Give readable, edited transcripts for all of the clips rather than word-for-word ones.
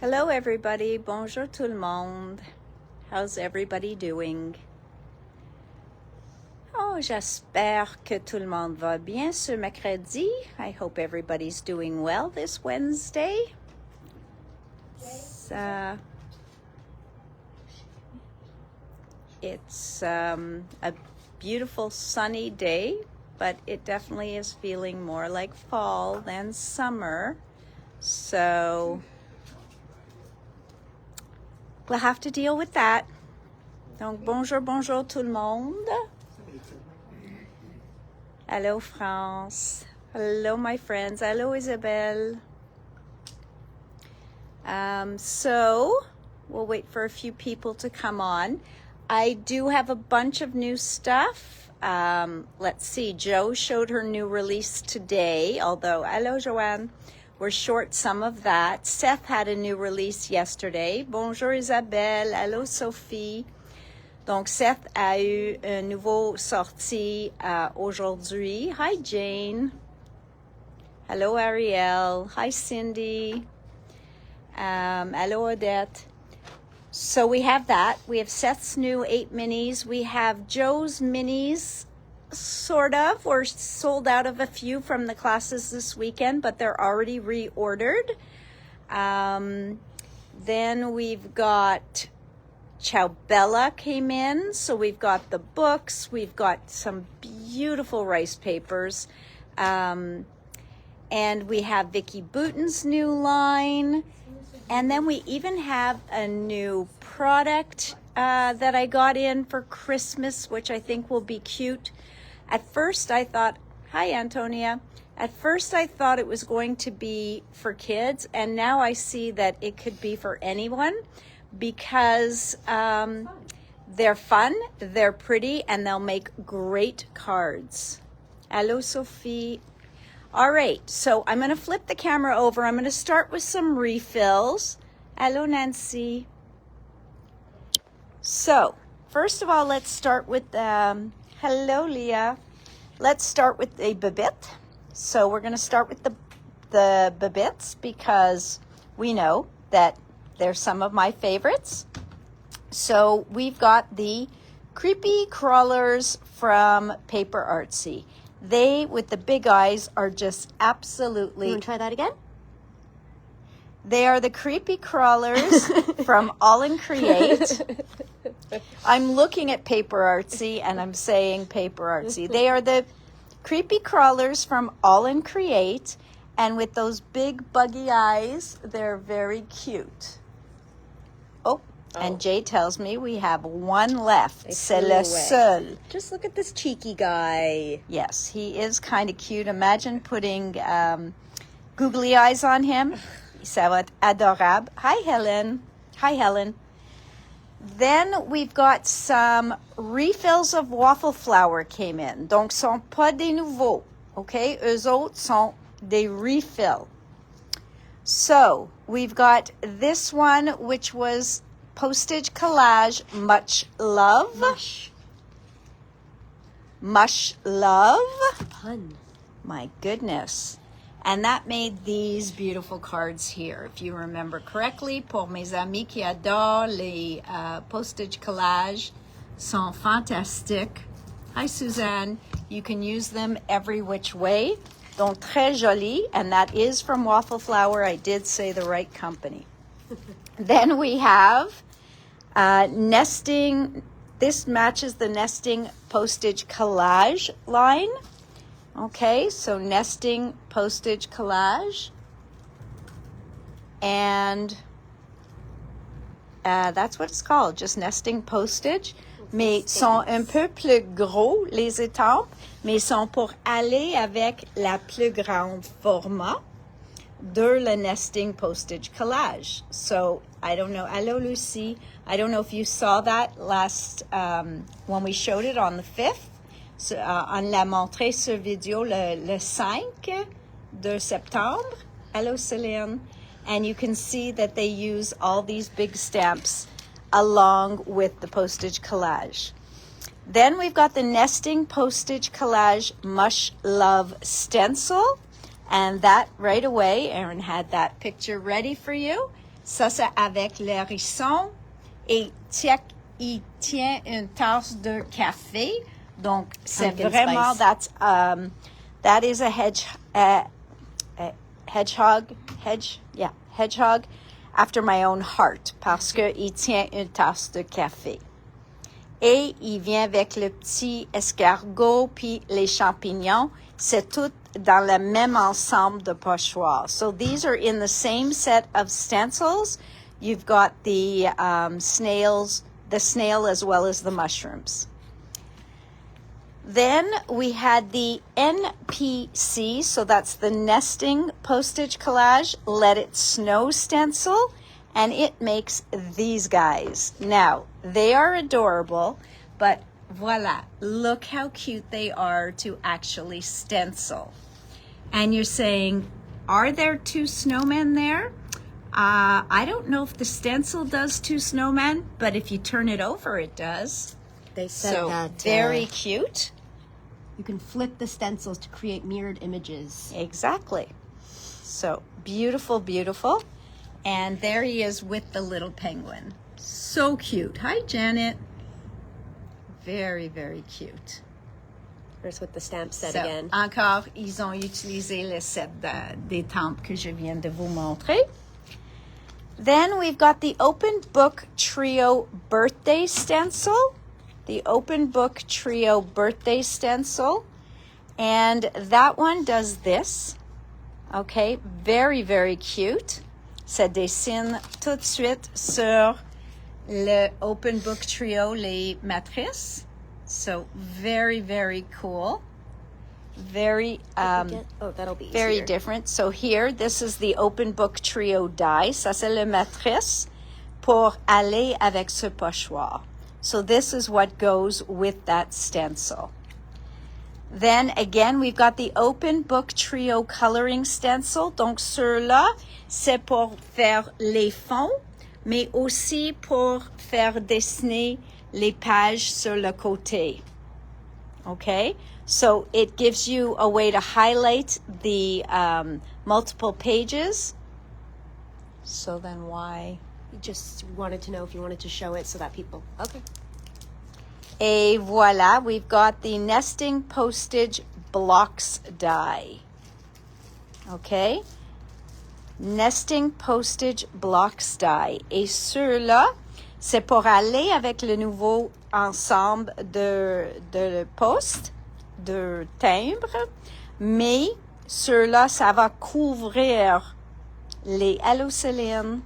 Hello everybody, bonjour tout le monde. How's everybody doing? Oh, j'espère que tout le monde va bien ce mercredi. I hope everybody's doing well this Wednesday. It's a beautiful sunny day, but it definitely is feeling more like fall than summer. So we'll have to deal with that. Donc, bonjour tout le monde. Hello, France. Hello, my friends. Hello, Isabelle. So we'll wait for a few people to come on. I do have a bunch of new stuff. Let's see. Jo showed her new release today, although, hello, Joanne. We're short some of that. Sept had a new release yesterday. Bonjour, Isabelle. Hello, Sophie. Donc, Sept a eu un nouveau sorti aujourd'hui. Hi, Jane. Hello, Ariel. Hi, Cindy. Hello, Odette. So we have that. We have Sept's new 8 minis. We have Jo's minis, sort of. We're sold out of a few from the classes this weekend, but they're already reordered. Then we've got Ciao Bella came in. So we've got the books. We've got some beautiful rice papers. And we have Vicky Bouton's new line. And then we even have a new product that I got in for Christmas, which I think will be cute. At first I thought, hi Antonia. At first I thought it was going to be for kids, and now I see that it could be for anyone because they're fun, they're pretty, and they'll make great cards. Hello, Sophie. All right, so I'm going to flip the camera over. I'm going to start with some refills. Hello, Nancy. So, first of all, let's start with, hello, Leah. Let's start with the babette. So we're going to start with the babettes because we know that they're some of my favorites. So we've got the Creepy Crawlers from Paper Artsy. They, with the big eyes, are just absolutely... You want to try that again? They are the Creepy Crawlers from All in Create. I'm looking at Paper Artsy and I'm saying Paper Artsy. They are the Creepy Crawlers from All in Create. And with those big buggy eyes, they're very cute. And Jay tells me we have one left. C'est le seul. Just look at this cheeky guy. Yes, he is kind of cute. Imagine putting googly eyes on him. Ça va être adorable. Hi, Helen. Hi, Helen. Then we've got some refills of waffle flour came in. Donc, sont pas des nouveaux. Okay? Eux autres sont des refills. So, we've got this one, which was Postage Collage, Much Love. Much Love. Pun. My goodness. And that made these beautiful cards here, if you remember correctly. Pour mes amis qui adorent les postage collages, sont fantastiques. Hi, Suzanne. You can use them every which way. Donc, très joli. And that is from Waffle Flour. I did say the right company. Then we have nesting. This matches the nesting postage collage line. Okay, so nesting postage collage. And that's what it's called, just nesting postage. Mais sont un peu plus gros, les étampes, mais sont pour aller avec la plus grande format de le nesting postage collage. So, I don't know. Hello, Lucy. I don't know if you saw that last, when we showed it on the 5th. So, on l'a montré sur vidéo le 5 de septembre. Hello, Céline. And you can see that they use all these big stamps along with the postage collage. Then we've got the nesting postage collage Much Love stencil. And that right away, Erin had that picture ready for you. Ça, c'est avec l'hérisson. Et check, il tient une tasse de café. Donc, c'est Pumpkin vraiment, spice. that is a hedgehog after my own heart. Parce que il tient une tasse de café. Et il vient avec le petit escargot puis les champignons. C'est tout dans le même ensemble de pochoirs. So these are in the same set of stencils. You've got the the snail as well as the mushrooms. Then we had the NPC, so that's the nesting postage collage, Let It Snow stencil, and it makes these guys. Now, they are adorable, but voila, look how cute they are to actually stencil. And you're saying, are there two snowmen there? I don't know if the stencil does two snowmen, but if you turn it over, it does. They said So that very cute. you can flip the stencils to create mirrored images. Exactly. So beautiful, beautiful. And there he is with the little penguin. So cute. Hi, Janet. Very, very cute. Here's what the stamp said So, again. encore, ils ont utilisé le set d'étampes que je viens de vous montrer. Then we've got the Open Book Trio Birthday Stencil. The Open Book Trio Birthday Stencil. And that one does this. Okay, very, very cute. Ça dessine tout de suite sur le Open Book Trio, les matrices. So very, very cool. Very, that'll be very easier. different. So here, this is the Open Book Trio die. Ça, c'est le matrice pour aller avec ce pochoir. So this is what goes with that stencil. Then again, we've got the Open Book Trio Coloring Stencil. Donc ceux-là, c'est pour faire les fonds, mais aussi pour faire dessiner les pages sur le côté. Okay? So it gives you a way to highlight the multiple pages. So then why? You just wanted to know if you wanted to show it so that people... Okay. Et voilà, we've got the nesting postage blocks die. Okay? Nesting postage blocks die. Et ceux-là, c'est pour aller avec le nouveau ensemble de poste, de timbre, mais ceux-là, ça va couvrir les Céline.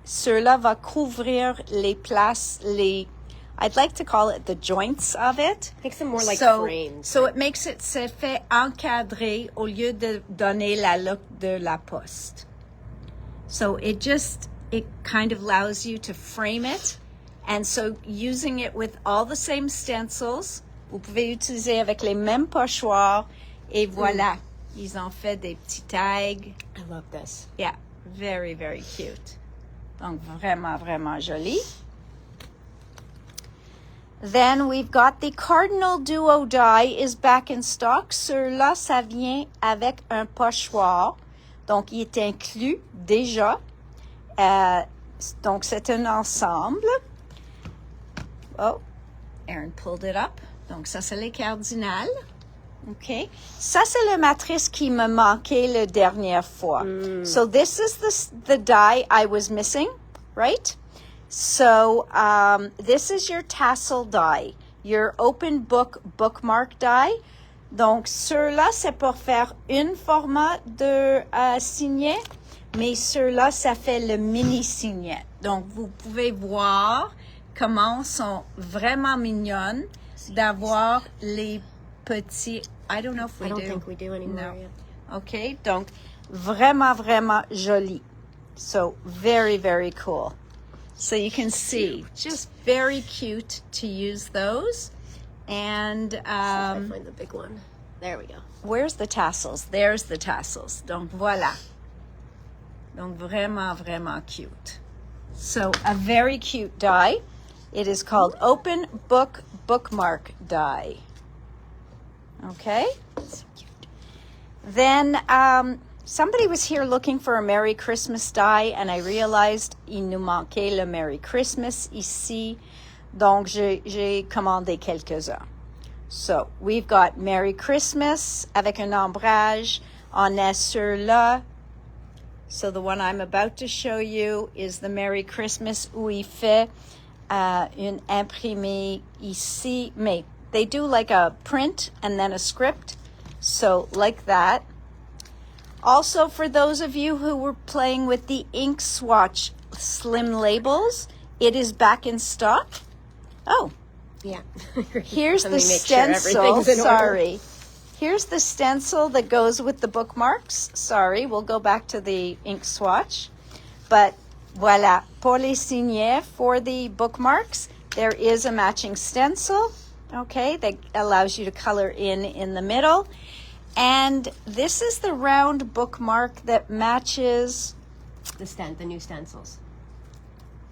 Ceux-là va couvrir les places, I'd like to call it the joints of it. Makes them more like frames. So it makes it, c'est fait encadré au lieu de donner la look de la poste. So it kind of allows you to frame it. And so using it with all the same stencils, vous pouvez utiliser avec les mêmes pochoirs. Et voilà, ils ont fait des petits tags. I love this. Yeah, very, very cute. Donc vraiment, vraiment joli. Then we've got the Cardinal Duo die is back in stock. Ceux-là, ça vient avec un pochoir. Donc, il est inclus déjà. Donc, c'est un ensemble. Oh, Erin pulled it up. Donc, ça, c'est les cardinales. OK. Ça, c'est la matrice qui me manquait la dernière fois. So, this is the die I was missing, right? So, this is your tassel die, your open book bookmark die. Donc, ceux-là, c'est pour faire un format de signet, mais ceux-là, ça fait le mini signet. Donc, vous pouvez voir comment sont vraiment mignonnes d'avoir les petits... I don't know if we do. I don't think we do anymore No. yet. OK, donc, vraiment, vraiment joli. So, very, very cool. So you can see, just very cute to use those. And I find the big one. There we go. where's the tassels? There's the tassels. Donc voilà. Donc vraiment, vraiment cute. So a very cute die. It is called Open Book Bookmark Die. Okay? So cute. Then somebody was here looking for a Merry Christmas die, and I realized il nous manquait le Merry Christmas ici. Donc, j'ai commandé quelques-uns. So, we've got Merry Christmas avec un ombrage. On est sur là. So, the one I'm about to show you is the Merry Christmas où il fait une imprimée ici. Mais they do like a print and then a script. So, like that. Also, for those of you who were playing with the ink swatch slim labels, it is back in stock. Oh, Yeah. here's Let the me make sure stencil. everything's in order. Sorry. Here's the stencil that goes with the bookmarks. Sorry, we'll go back to the ink swatch. But voilà, pour les signets, for the bookmarks, there is a matching stencil, okay, that allows you to color in the middle. And this is the round bookmark that matches, The new stencils.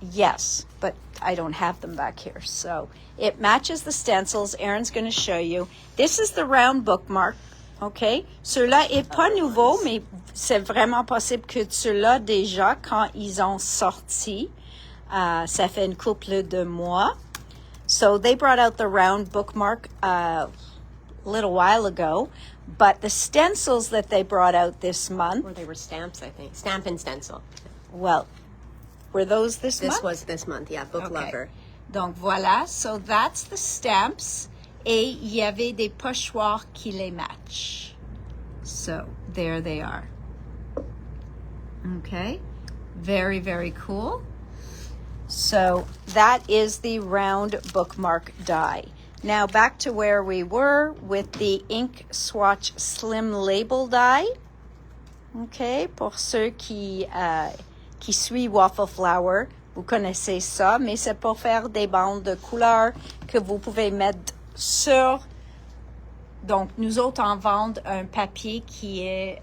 yes, but I don't have them back here. So it matches the stencils. Erin's going to show you. This is the round bookmark, okay? Ceux-là est pas nouveau, mais c'est vraiment possible que ceux-là, déjà, quand ils ont sorti, ça fait une couple de mois. So they brought out the round bookmark a little while ago, but the stencils that they brought out this month, Or they were stamps, I think. Stamp and stencil. well, were those this month? This was this month, yeah. Book Okay. Lover. Donc voilà, so that's the stamps. Et il y avait des pochoirs qui les matchent. So there they are. Okay, very, very cool. So that is the round bookmark die. Now back to where we were with the ink swatch slim label die. Okay, pour ceux qui suivent Waffle Flower, vous connaissez ça, mais c'est pour faire des bandes de couleurs que vous pouvez mettre sur. Donc, nous autres, on vend un papier qui est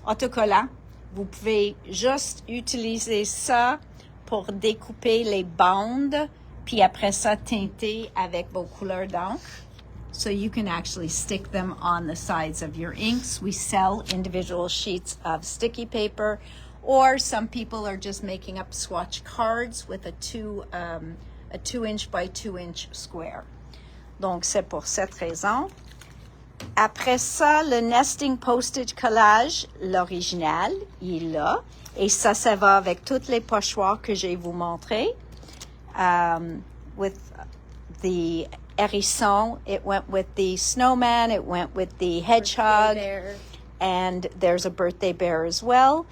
autocollant. Vous pouvez juste utiliser ça pour découper les bandes, puis après ça, teinter avec vos couleurs d'encre. So you can actually stick them on the sides of your inks. We sell individual sheets of sticky paper, or some people are just making up swatch cards with a 2-inch by 2-inch square. Donc, c'est pour cette raison. Après ça, le nesting postage collage, l'original, il est là. Et ça va avec toutes les pochoirs que je vais vous montrer. With the hérisson, it went with the snowman, it went with the hedgehog, There. and there's a birthday bear as well.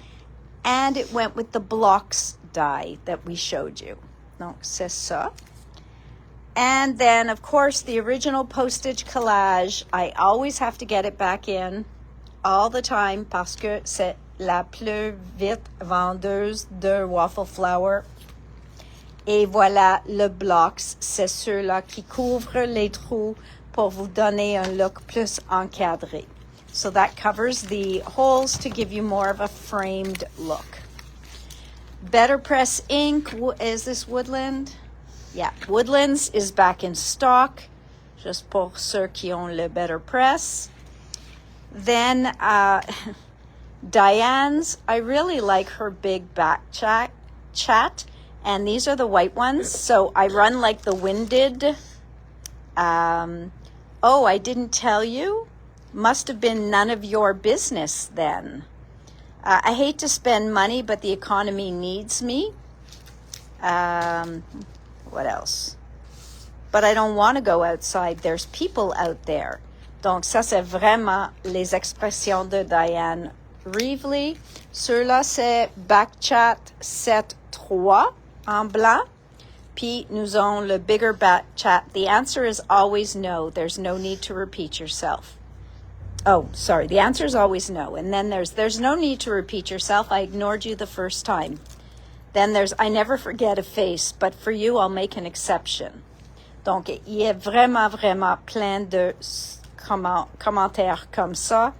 And it went with the blocks die that we showed you. Donc, c'est ça. And then, of course, the original postage collage, I always have to get it back in all the time parce que c'est la plus vite vendeuse de Waffle Flower. Et voilà, le blocks, c'est ceux-là qui couvrent les trous pour vous donner un look plus encadré. So that covers the holes to give you more of a framed look. Better Press ink, is this Woodland? Yeah, Woodlands is back in stock, just pour ceux qui ont le Better Press. Then Diane's, I really like her big back chat, and these are the white ones. So I run like the winded. Oh, I didn't tell you. Must have been none of your business then. I hate to spend money, but the economy needs me. What else? But I don't want to go outside. There's people out there. Donc ça, c'est vraiment les expressions de Diane Reevely. Ceux-là, c'est Backchat 7.3 en blanc. Puis nous avons le bigger Backchat. The answer is always no. There's no need to repeat yourself. Oh, sorry. The answer is always no. And then there's no need to repeat yourself. I ignored you the first time. Then there's I never forget a face, but for you, I'll make an exception. Donc, il y a vraiment, vraiment plein de commentaires comme ça.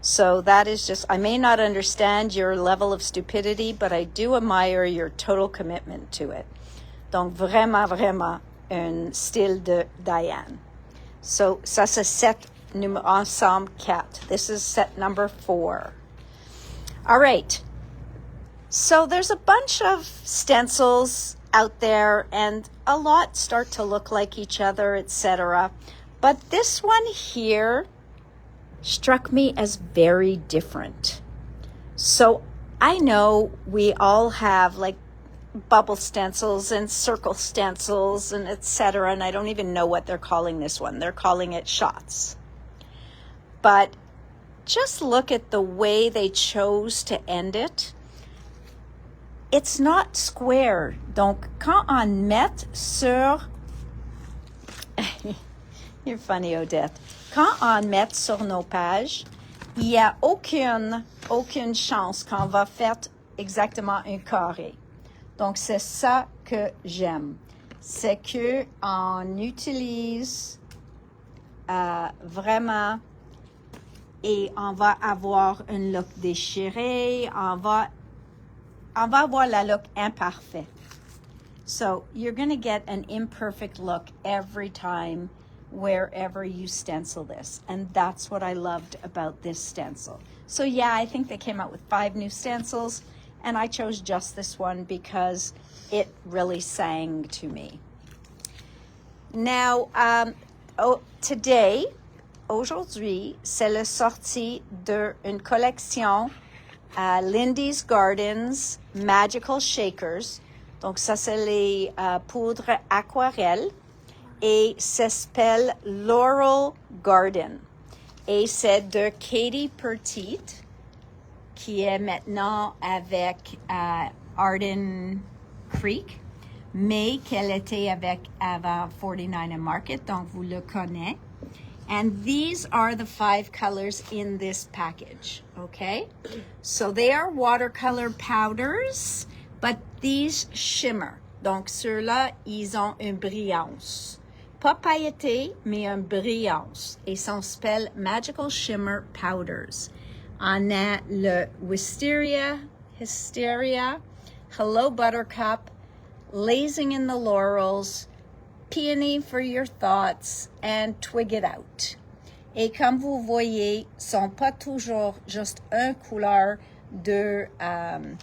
So that is just, I may not understand your level of stupidity, but I do admire your total commitment to it. Donc, vraiment, vraiment un style de Diane. So, ça c'est ensemble 4. This is set number 4. All right. So there's a bunch of stencils out there, and a lot start to look like each other, etc. But this one here struck me as very different. So I know we all have like bubble stencils and circle stencils and etc. And I don't even know what they're calling this one. They're calling it shots. But just look at the way they chose to end it. It's not square. Donc, quand on met sur... You're funny, Odette. Quand on met sur nos pages, il n'y a aucune chance qu'on va faire exactement un carré. Donc, c'est ça que j'aime. C'est que on utilise vraiment et on va avoir un look déchiré, on va avoir la look imparfait. So you're going to get an imperfect look every time wherever you stencil this. And that's what I loved about this stencil. So yeah, I think they came out with 5 new stencils, and I chose just this one because it really sang to me. Now, aujourd'hui, c'est la sortie d'une collection Lindy's Gardens Magical Shakers. Donc ça, c'est les poudres aquarelles et ça s'appelle Laurel Garden. Et c'est de Katie Petit, qui est maintenant avec Arden Creek, mais qu'elle était avec avant 49 and Market, donc vous le connaissez. And these are the 5 colors in this package, okay? So they are watercolor powders, but these shimmer. Donc ceux-là, ils ont une brillance. Pas pailleté, mais une brillance. Et ça s'appelle Magical Shimmer Powders. On a le Hysteria, Hello Buttercup, Lazing in the Laurels, Peony for Your Thoughts, and Twig It Out. Et comme vous voyez, sont pas toujours juste une couleur de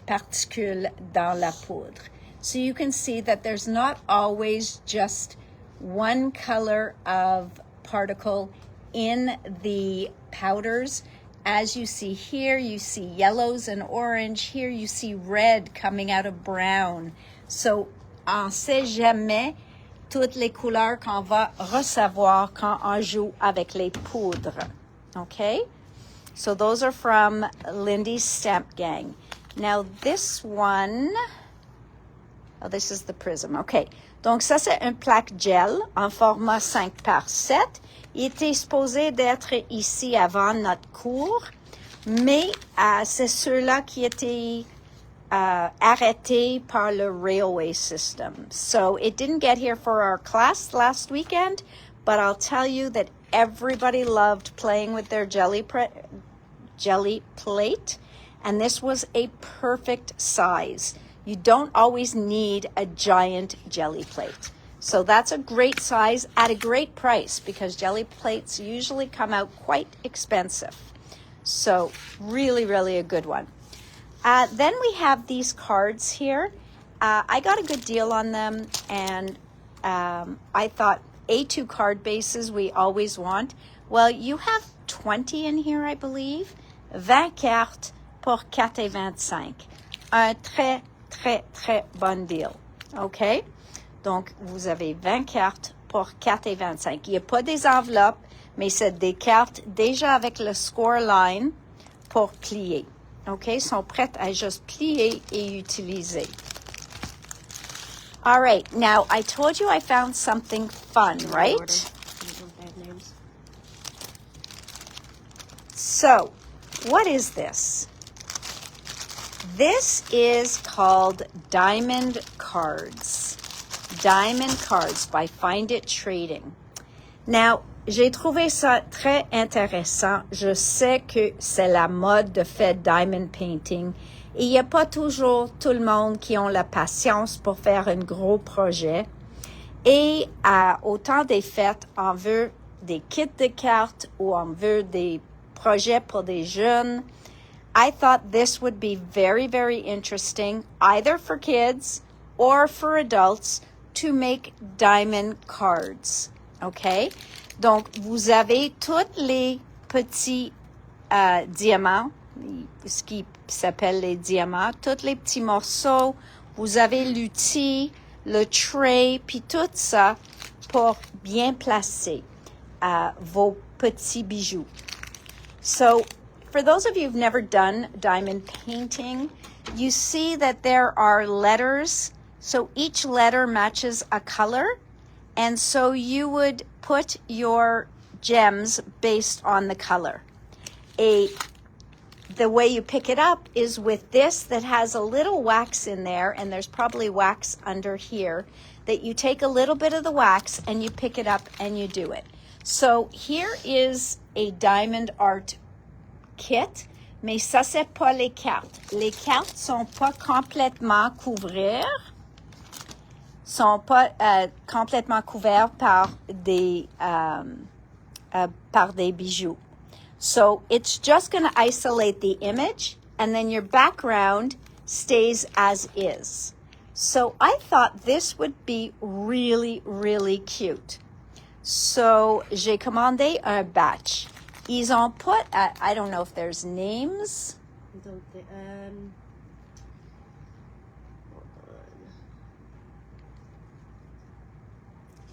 particules dans la poudre. So you can see that there's not always just one color of particle in the powders. As you see here, you see yellows and orange. Here you see red coming out of brown. So on sait jamais toutes les couleurs qu'on va recevoir quand on joue avec les poudres. Okay? So those are from Lindy's Stamp Gang. Now this one, oh, this is the prism. Okay. Donc ça, c'est une plaque gel en format 5 par 7. Il était supposé d'être ici avant notre cours, mais c'est ceux-là qui étaient arrêtés par le railway system. So it didn't get here for our class last weekend, but I'll tell you that everybody loved playing with their jelly plate, and this was a perfect size. You don't always need a giant jelly plate. So that's a great size at a great price because jelly plates usually come out quite expensive. So really, really a good one. Then we have these cards here. I got a good deal on them, and I thought A2 card bases we always want. Well, you have 20 in here, I believe. 20 cartes pour 4,25. Un très, très, très bon deal. OK? Donc, vous avez 20 cartes pour 4,25. Il n'y a pas des enveloppes, mais c'est des cartes déjà avec le score line pour plier. OK? Sont prêtes à juste plier et utiliser. All right. Now, I told you I found something fun, right? So, what is this? This is called Diamond Cards. Diamond Cards by Find It Trading. Now, j'ai trouvé ça très intéressant. Je sais que c'est la mode de faire diamond painting. Et il n'y a pas toujours tout le monde qui ont la patience pour faire un gros projet. Et au temps des fêtes, on veut des kits de cartes ou on veut des projets pour des jeunes, I thought this would be very, very interesting, either for kids or for adults, to make diamond cards. OK? Donc, vous avez tous les petits diamants, ce qui s'appelle les diamants, tous les petits morceaux. Vous avez l'outil, le tray, puis tout ça pour bien placer vos petits bijoux. So, for those of you who've never done diamond painting, you see that there are letters. So each letter matches a color. And so you would put your gems based on the color. The way you pick it up is with this that has a little wax in there, and there's probably wax under here, that you take a little bit of the wax and you pick it up and you do it. So here is a diamond art kit, mais ça c'est pas les cartes. Les cartes sont pas complètement couvertes, sont pas complètement couvertes par des bijoux. So it's just going to isolate the image, and then your background stays as is. So I thought this would be really, really cute. So j'ai commandé un batch. Ils ont put, I don't know if there's names.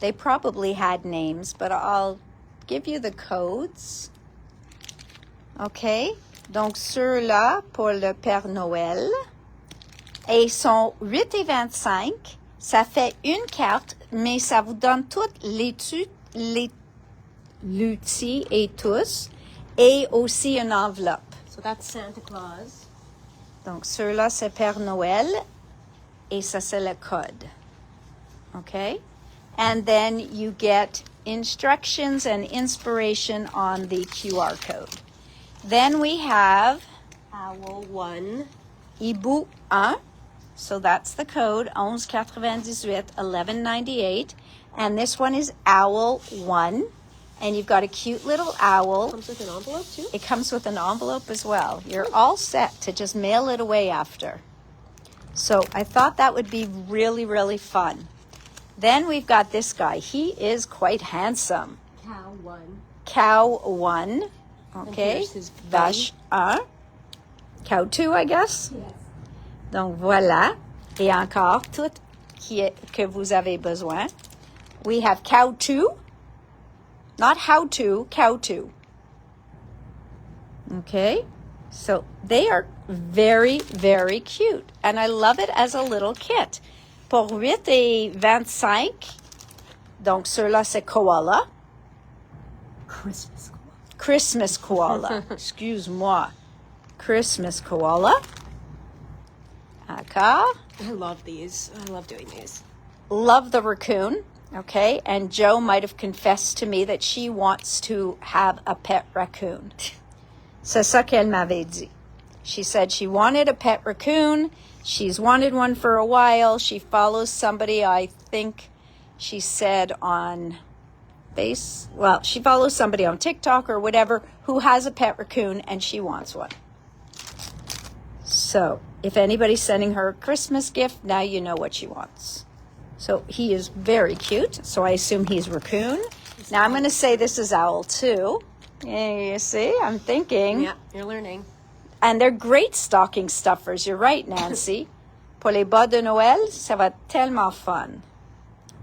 They probably had names, but I'll give you the codes. OK? Donc, ceux-là pour le Père Noël. Et ils sont 8 et 25. Ça fait une carte, mais ça vous donne toutes l'outil et tous. Et aussi une enveloppe. So that's Santa Claus. Donc, ceux-là, c'est Père Noël. Et ça, c'est le code. OK? And then you get instructions and inspiration on the QR code. Then we have Owl 1. Hibou 1. So that's the code, 1198 1198. And this one is Owl 1. And you've got a cute little owl. Comes with an envelope too? It comes with an envelope as well. You're all set to just mail it away after. So I thought that would be really, really fun. Then we've got this guy. He is quite handsome. Cow 1. Cow 1. And Okay. here's his Vache 1. Cow 2, I guess. Yes. Donc voilà. Et encore tout que vous avez besoin. We have cow 2. Not how to, cow 2. Okay. So they are very, very cute. And I love it as a little kit. Pour 8 et 25, donc ceux-là, c'est koala. Christmas koala. Christmas koala. Excuse-moi. Christmas koala. D'accord. I love these. I love doing these. Love the raccoon. Okay. And Joe might have confessed to me that she wants to have a pet raccoon. C'est ça qu'elle m'avait dit. She said she wanted a pet raccoon. She's wanted one for a while. She follows somebody, I think she said she follows somebody on TikTok or whatever who has a pet raccoon and she wants one. So if anybody's sending her a Christmas gift, now you know what she wants. So he is very cute. So I assume he's raccoon. Now I'm going to say this is owl too. You see, I'm thinking. Yeah, you're learning. And they're great stocking stuffers. You're right, Nancy. Pour les bas de Noël, ça va être tellement fun.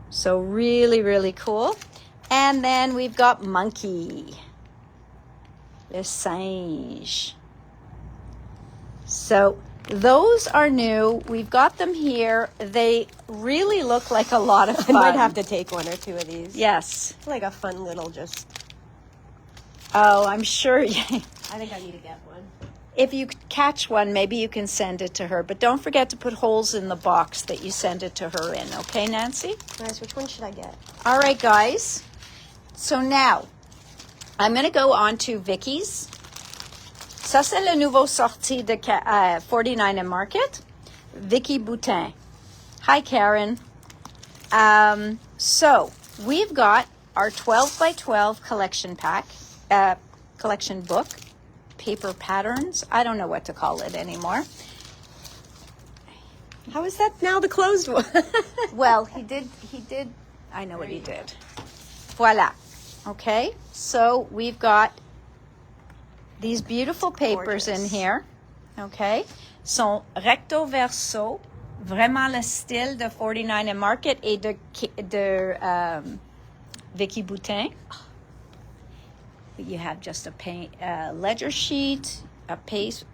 So really, really cool. And then we've got Monkey. Le singe. So those are new. We've got them here. They really look like a lot of fun. I might have to take one or two of these. Yes. Like a fun little just... Oh, I'm sure. I think I need to get one. If you catch one, maybe you can send it to her. But don't forget to put holes in the box that you send it to her in. Okay, Nancy? Nice. Which one should I get? All right, guys. So now, I'm going to go on to Vicky's. Ça, c'est le nouveau sorti de 49 and Market. Vicky Boutin. Hi, Karen. So, we've got our 12 by 12 collection pack, collection book, paper patterns. I don't know what to call it anymore. How is that now the closed one? Well, he did, I know what he did. Voila. Okay, so we've got these beautiful papers in here. Okay, sont recto verso, vraiment le style de 49 and Market et de Vicky Boutin. You have just a ledger sheet, a piece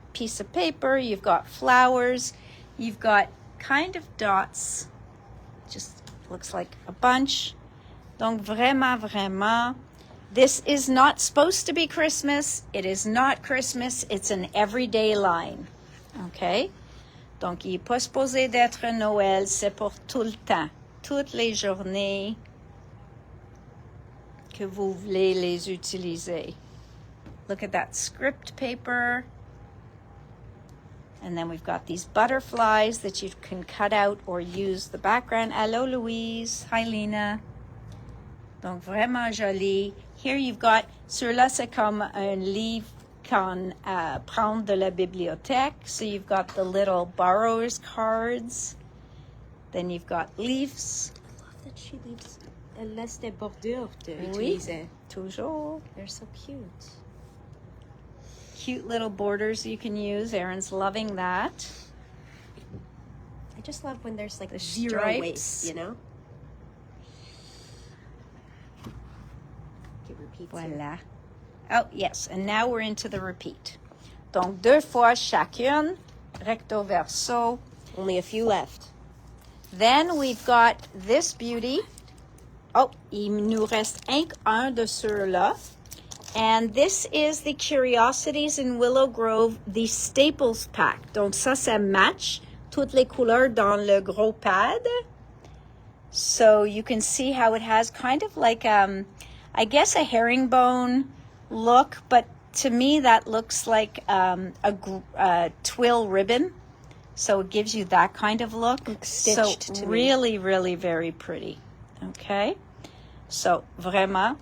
of paper, you've got flowers, you've got kind of dots, just looks like a bunch. Donc vraiment, vraiment, this is not supposed to be Christmas. It is not Christmas. It's an everyday line. Okay? Donc, il n'est pas supposé d'être Noël. C'est pour tout le temps. Toutes les journées que vous voulez les utiliser. Look at that script paper. And then we've got these butterflies that you can cut out or use the background. Hello, Louise. Hi, Lena. Donc, vraiment joli. Here you've got, sur-là, c'est comme un livre qu'on prend de la bibliothèque. So you've got the little borrower's cards. Then you've got leaves. I love that she leaves. Elle laisse des bordures to Oui, utiliser. toujours. They're so cute. Cute little borders you can use. Erin's loving that. I just love when there's like The zero stripes. waste, you know? It repeats here. Voilà. Oh, yes. And now we're into the repeat. Donc, 2 fois chacune, recto verso. Only a few left. Then we've got this beauty. Oh, il nous reste un de ceux-là. And this is the Curiosities in Willow Grove, the Staples Pack. Donc, ça match toutes les couleurs dans le gros pad. So you can see how it has kind of like, I guess, a herringbone look. But to me, that looks like a twill ribbon. So it gives you that kind of look. Stitched so to me. really, really very pretty. Okay. So, vraiment,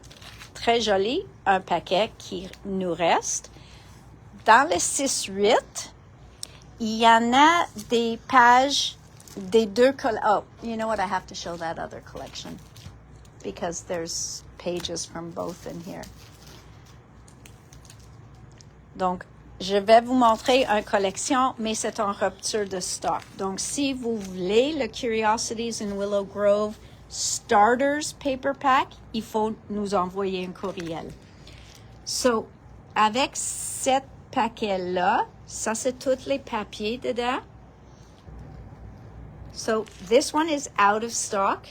très joli. Un paquet qui nous reste. Dans le 6-8, il y en a des pages des deux oh, you know what? I have to show that other collection because there's pages from both in here. Donc, je vais vous montrer une collection, mais c'est en rupture de stock. Donc, si vous voulez le Curiosities in Willow Grove Starters Paper Pack, il faut nous envoyer un courriel. So, avec cet paquet-là, ça c'est tous les papiers dedans. So, this one is out of stock.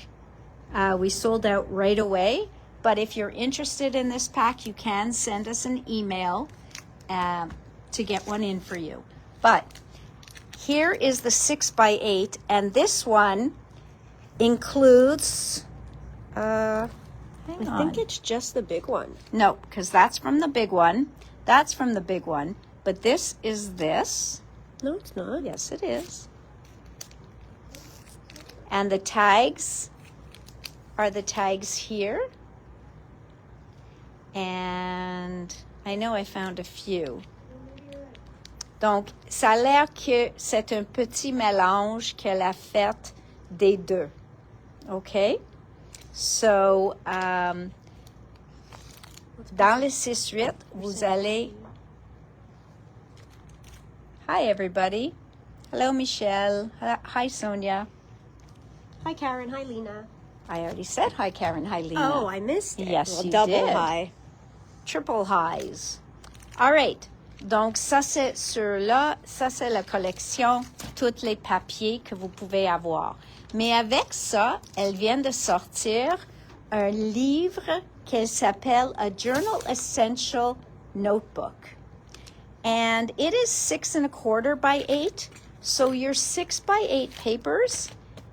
We sold out right away. But if you're interested in this pack, you can send us an email to get one in for you. But here is the 6x8, and this one includes, I think it's just the big one. No, because that's from the big one. That's from the big one. But this is this. No, it's not. Yes, it is. And the tags are the tags here. And I know I found a few. Donc, ça a l'air que c'est un petit mélange qu'elle a fait des deux. Okay? So, dans le 6-8, vous allez... Hi, everybody. Hello, Michelle. Hi, Sonia. Hi, Karen. Hi, Lena. I already said hi, Karen. Hi, Lena. Oh, I missed it. Yes, Well, you double did. hi. Triple highs. All right. Donc, ça, c'est sur là. Ça, c'est la collection. Tous les papiers que vous pouvez avoir. Mais avec ça, elle vient de sortir un livre qui s'appelle A Journal Essential Notebook. And it is 6 1/4 by 8. So your 6 by 8 papers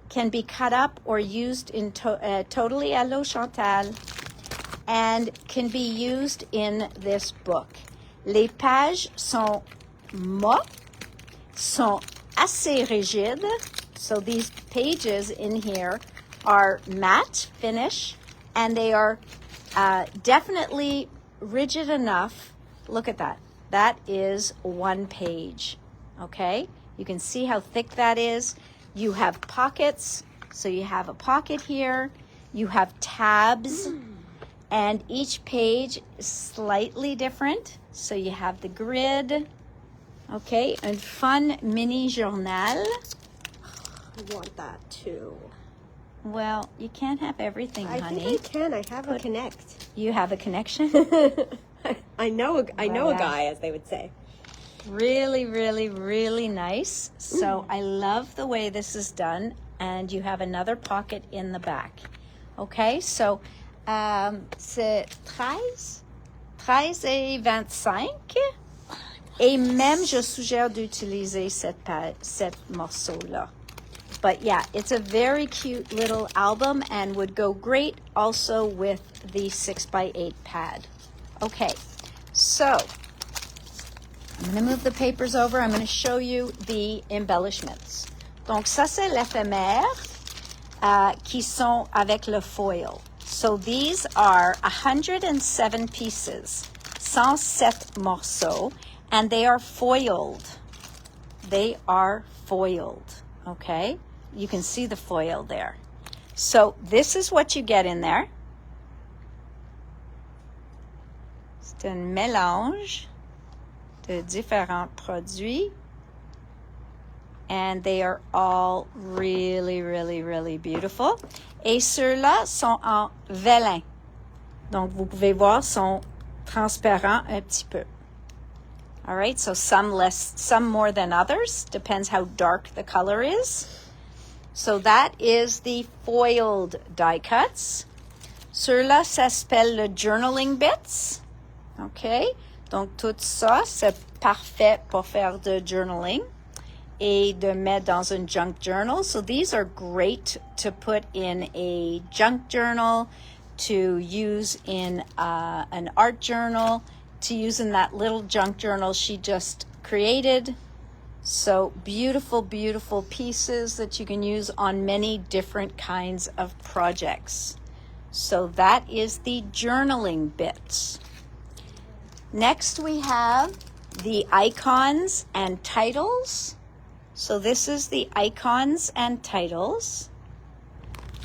can be cut up or used in totally à l'eau Chantal and can be used in this book. Les pages sont mottes, sont assez rigides. So these pages in here are matte finish and they are Definitely rigid enough. Look at that. That is 1 page. Okay? You can see how thick that is. You have pockets. So you have a pocket here. You have tabs. And each page is slightly different. So you have the grid. Okay? Un fun mini journal. I want that too. Well, you can't have everything, honey. I think I can. I have a connect. You have a connection? I know a guy, as they would say. Really, really, really nice. So I love the way this is done. And you have another pocket in the back. Okay, so c'est 13 et 25. Et même, je suggère d'utiliser cette morceau-là. But yeah, it's a very cute little album and would go great also with the 6x8 pad. Okay, so I'm going to move the papers over. I'm going to show you the embellishments. Donc ça, c'est l'éphémère qui sont avec le foil. So these are 107 pieces, 107 morceaux, and they are foiled. They are foiled, okay? You can see the foil there. So this is what you get in there. C'est un mélange de différents produits. And they are all really, really, really beautiful. Et ceux-là sont en vélin. Donc, vous pouvez voir, sont transparents un petit peu. All right, so some less, some more than others. Depends how dark the color is. So that is the foiled die cuts. Ceux-là s'appelle le journaling bits. OK? Donc, tout ça, c'est parfait pour faire de journaling et de mettre dans un junk journal. So these are great to put in a junk journal, to use in an art journal, to use in that little junk journal she just created. So beautiful, beautiful pieces that you can use on many different kinds of projects. So that is the journaling bits. Next we have the icons and titles. So this is the icons and titles.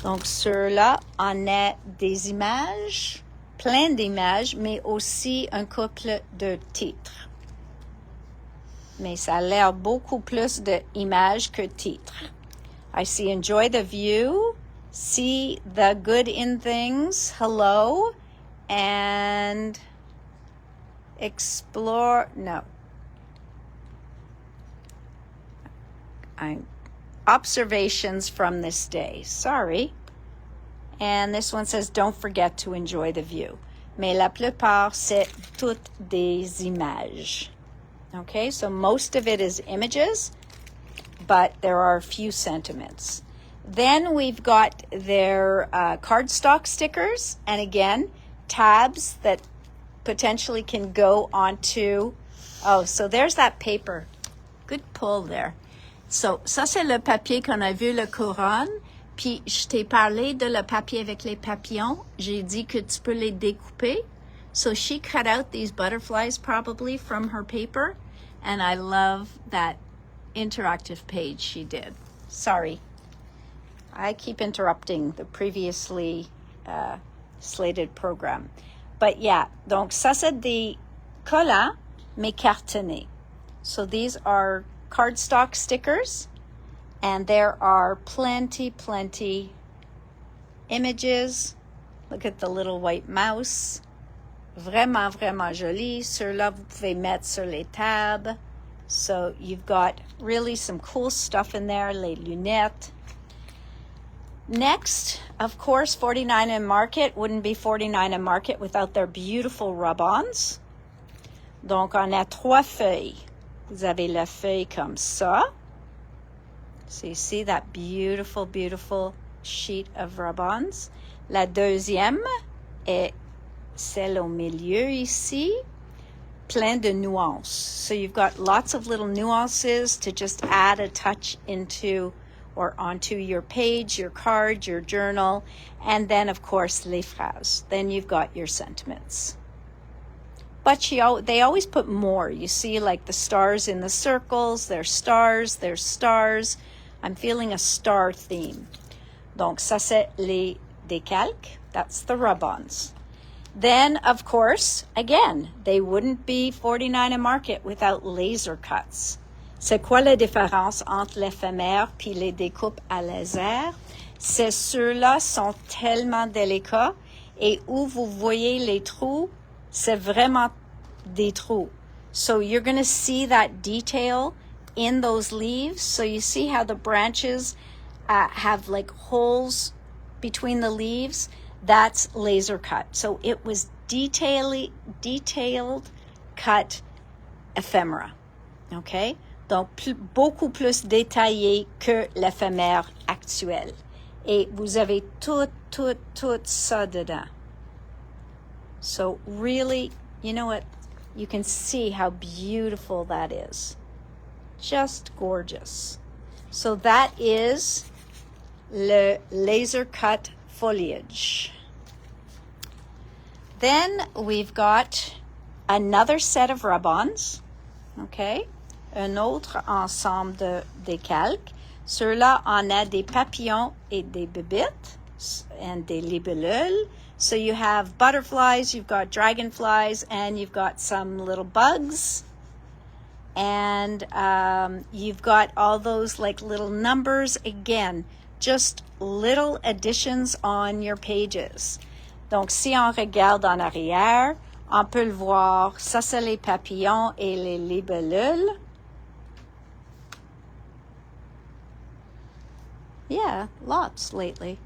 Donc ceux-là, on a des images, plein d'images, mais aussi un couple de titres. Mais ça a l'air beaucoup plus d'images que titres. I see enjoy the view, see the good in things, hello, and explore, no. Observations from this day. Sorry. And this one says, don't forget to enjoy the view. Mais la plupart, c'est toutes des images. Okay, so most of it is images, but there are a few sentiments. Then we've got their cardstock stickers, and again, tabs that potentially can go onto, oh, so there's that paper. Good pull there. So, ça c'est le papier qu'on a vu, le couronne. Puis, je t'ai parlé de le papier avec les papillons. J'ai dit que tu peux les découper. So, she cut out these butterflies probably from her paper. And I love that interactive page she did. Sorry. I keep interrupting the previously slated program. But yeah, donc ça c'est des collants, mais cartonnés. So these are cardstock stickers, and there are plenty images. Look at the little white mouse. Vraiment, vraiment joli. Ceux-là, vous pouvez mettre sur les tables. So you've got really some cool stuff in there, les lunettes. Next, of course, 49 and Market wouldn't be 49 and Market without their beautiful rub-ons. Donc, on a 3 feuilles. Vous avez la feuille comme ça. So you see that beautiful, beautiful sheet of rub-ons. La deuxième est celle au milieu ici, plein de nuances. So you've got lots of little nuances to just add a touch into or onto your page, your card, your journal, and then of course les phrases. Then you've got your sentiments. But they always put more. You see, like the stars in the circles, there's stars, there's stars. I'm feeling a star theme. Donc ça c'est les décalques, that's the rub-ons. Then, of course, again, they wouldn't be 49 a market without laser cuts. C'est quoi la différence entre l'éphémère puis les découpes à laser? C'est ceux-là sont tellement délicats et où vous voyez les trous, c'est vraiment des trous. So you're going to see that detail in those leaves. So you see how the branches have like holes between the leaves? That's laser cut. So it was detailed cut ephemera. Okay? Donc, beaucoup plus détaillé que l'éphémère actuelle. Et vous avez tout ça dedans. So really, you know what? You can see how beautiful that is. Just gorgeous. So that is le laser cut foliage. Then we've got another set of rub-ons. Okay? Un autre ensemble de décalques. Ceux-là, on a des papillons et des bébites and des libellules. So you have butterflies, you've got dragonflies, and you've got some little bugs. And you've got all those like little numbers. Again, just little additions on your pages. Donc, si on regarde en arrière, on peut le voir. Ça, c'est les papillons et les libellules. Yeah, lots lately.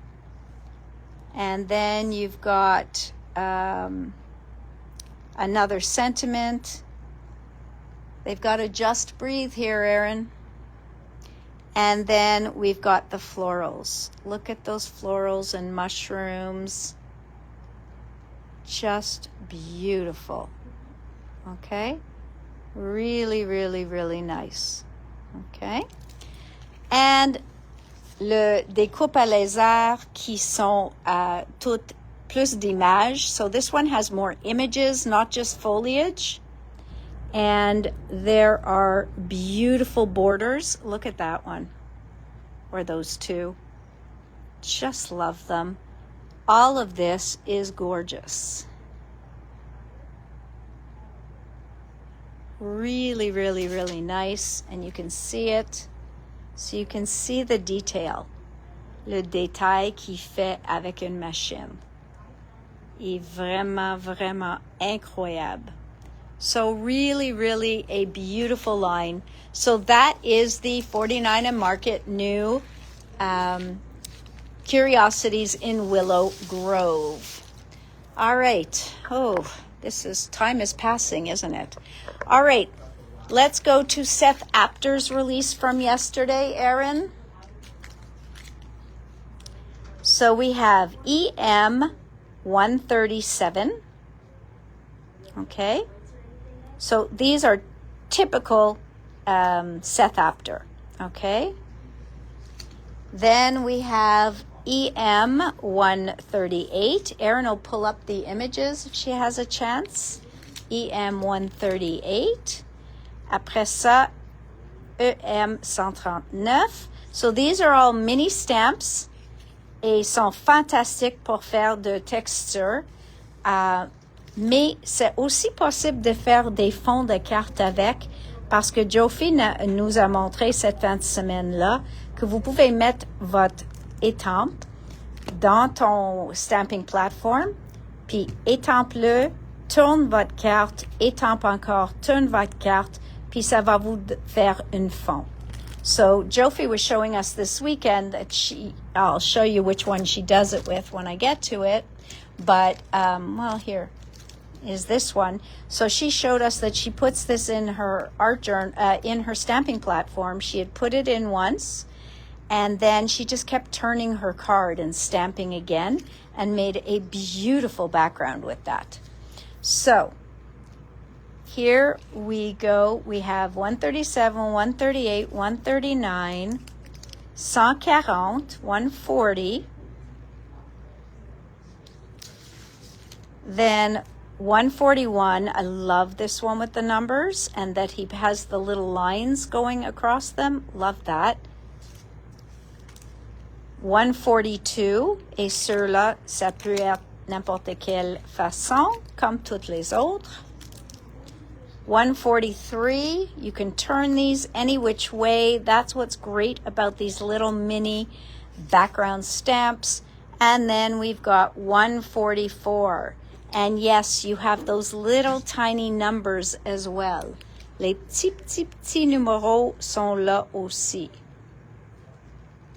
And then you've got another sentiment. They've got to just breathe here, Erin. And then we've got the florals. Look at those florals and mushrooms. Just beautiful. Okay? Really, really, really nice. Okay? And le découpe à laser qui sont toutes plus d'images. So this one has more images, not just foliage. And there are beautiful borders. Look at that one. Or those two. Just love them. All of this is gorgeous. Really, really, really nice. And you can see it. So you can see the detail. Le détail qu'il fait avec une machine. Est vraiment, vraiment incroyable. So really, really a beautiful line. So that is the 49 a market new Curiosities in Willow Grove. All right. Oh, time is passing, isn't it? All right. Let's go to Seth Apter's release from yesterday, Erin. So we have EM 137. Okay. So these are typical Seth Apter. Okay. Then we have EM 138. Erin will pull up the images if she has a chance. EM 138. Après ça, EM 139. So these are all mini stamps et sont fantastiques pour faire de texture. Mais c'est aussi possible de faire des fonds de cartes avec, parce que Jofi nous a montré cette fin de semaine-là que vous pouvez mettre votre étampe dans ton stamping platform, puis étampe-le, tourne votre carte, étampe encore, tourne votre carte, puis ça va vous faire une fond. So Jofi was showing us this weekend that I'll show you which one she does it with when I get to it, but here is this one. So she showed us that she puts this in her art journal, in her stamping platform. She had put it in once, and then she just kept turning her card and stamping again and made a beautiful background with that. So here we go. We have 137, 138, 139. 140. Then 141, I love this one with the numbers and that he has the little lines going across them. Love that. 142, et ceux-là, ça peut être n'importe quelle façon, comme toutes les autres. 143, you can turn these any which way. That's what's great about these little mini background stamps. And then we've got 144. And yes, you have those little tiny numbers as well. Les petits numéros sont là aussi.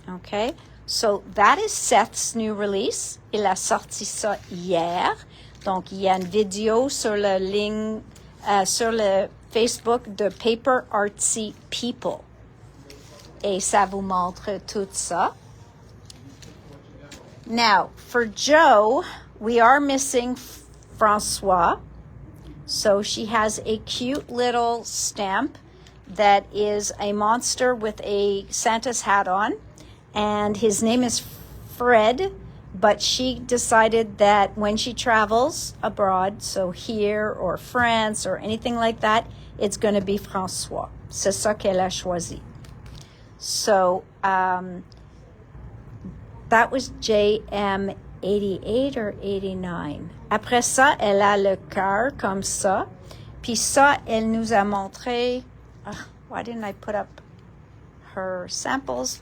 Okay, so that is Sett's new release. Il a sorti ça hier. Donc, il y a une vidéo sur la ligne, sur le Facebook de Paper Artsy People. Et ça vous montre tout ça. Now, for Joe, we are missing Francois. So she has a cute little stamp that is a monster with a Santa's hat on. And his name is Fred, but she decided that when she travels abroad, so here or France or anything like that, it's going to be François. C'est ça qu'elle a choisi. So that was JM 88 or 89. Après ça, elle a le cœur comme ça. Puis ça, elle nous a montré... why didn't I put up her samples?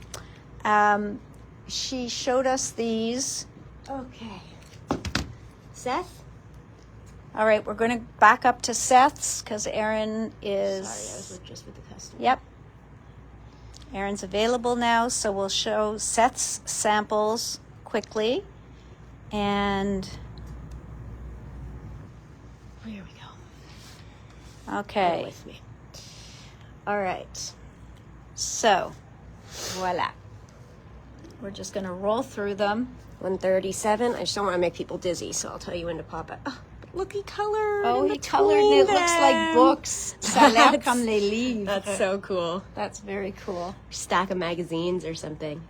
She showed us these. Okay. Seth? All right, we're going to back up to Seth's because Erin is... Sorry, I was just with the customer. Yep. Erin's available now, so we'll show Seth's samples quickly. And... Here we go. Okay. Bear with me. All right. So, voila. We're just going to roll through them. 137. I just don't want to make people dizzy, so I'll tell you when to pop it. Oh, look, he colored. Oh, in he colored and it looks like books. Ça a l'air comme les livres. That's so cool. That's very cool. Stack of magazines or something.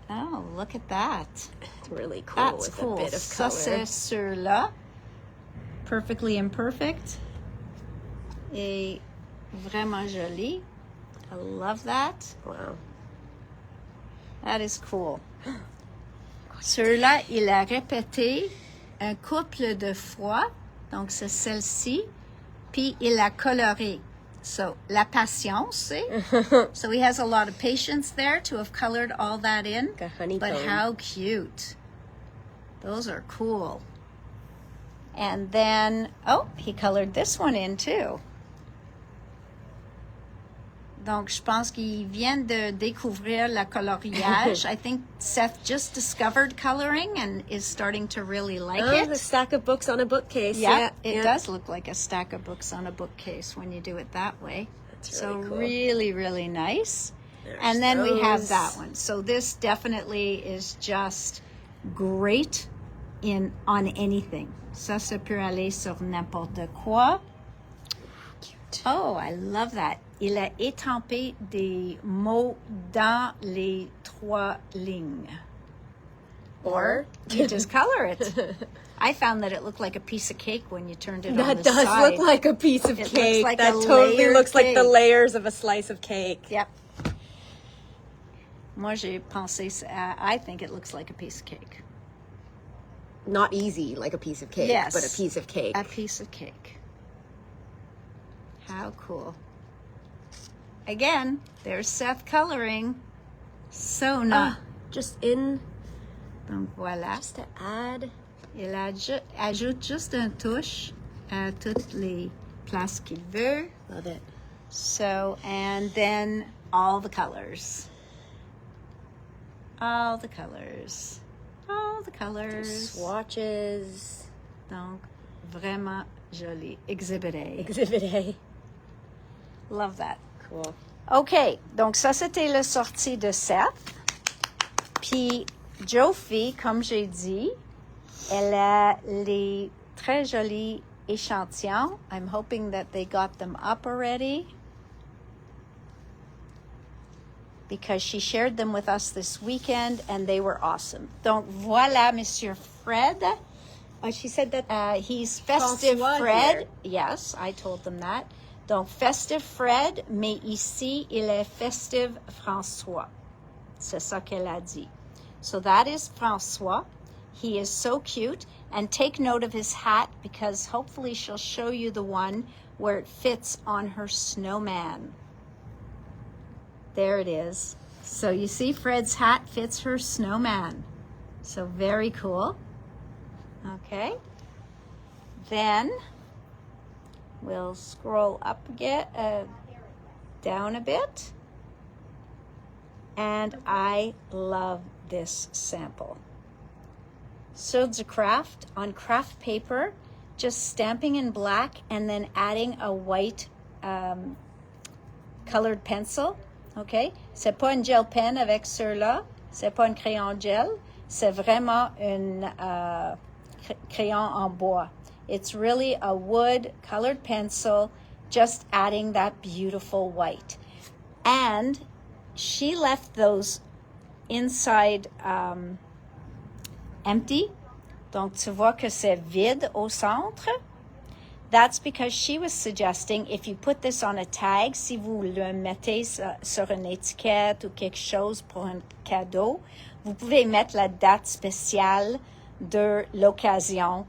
Oh, look at that. It's really cool. That's with cool. a bit of Ça, color. c'est sur-là. Perfectly imperfect. Et vraiment joli. I love that. Wow. That is cool. Sur-là, il a répété un couple de fois. Donc, c'est celle-ci. Puis, il a coloré. So, la patience, eh? So, he has a lot of patience there to have colored all that in. Like a honeycomb. But how cute. Those are cool. And then, oh, he colored this one in too. Donc, je pense qu'il vient de découvrir le coloriage. I think Seth just discovered coloring and is starting to really like it. A stack of books on a bookcase. Yeah, it does look like a stack of books on a bookcase when you do it that way. That's So really cool. really, really nice. There's And then we have those. that one. So this definitely is just great on anything. Ça, ça peut aller sur n'importe quoi. Cute. Oh, I love that. Il a étampé des mots dans les 3 lignes. Or you just color it. I found that it looked like a piece of cake when you turned it on That the does side. look like a piece of It looks cake. like That a totally layered looks like the cake. layers of a slice of cake. Yep. Moi, j'ai pensé, I think it looks like a piece of cake. Not easy like a piece of cake, Yes. but a piece of cake. A piece of cake. How cool. Again, there's Seth coloring. So nice. Just in, Donc voilà. just to add. Il ajoute juste un touche à toutes les places qu'il veut. Love it. So, and then all the colors. All the colors. All the colors. Swatches. Donc, vraiment joli. Exhibit A. Exhibit A. Love that. Cool. OK. Donc, ça, c'était la sortie de Sept. Puis, Jophie, comme j'ai dit, elle a les très jolis échantillons. I'm hoping that they got them up already. because she shared them with us this weekend and they were awesome. Donc voilà, Monsieur Fred. Oh, she said that He's Festive François Fred. here. Yes, I told them that. Donc Festive Fred, mais ici il est Festive François. C'est ça qu'elle a dit. So that is François. He is so cute. And take note of his hat because hopefully she'll show you the one where it fits on her snowman. There it is. So you see Fred's hat fits her snowman. So very cool. Okay. Then we'll scroll up again, down a bit. And I love this sample. Sur du craft, on craft paper, just stamping in black and then adding a white colored pencil. Okay? C'est pas une gel pen avec ceux-là. C'est pas un crayon gel. C'est vraiment un crayon en bois. It's really a wood colored pencil, just adding that beautiful white. And she left those inside empty. Donc, tu vois que c'est vide au centre. That's because she was suggesting if you put this on a tag, si vous le mettez sur une étiquette ou quelque chose pour un cadeau, vous pouvez mettre la date spéciale de l'occasion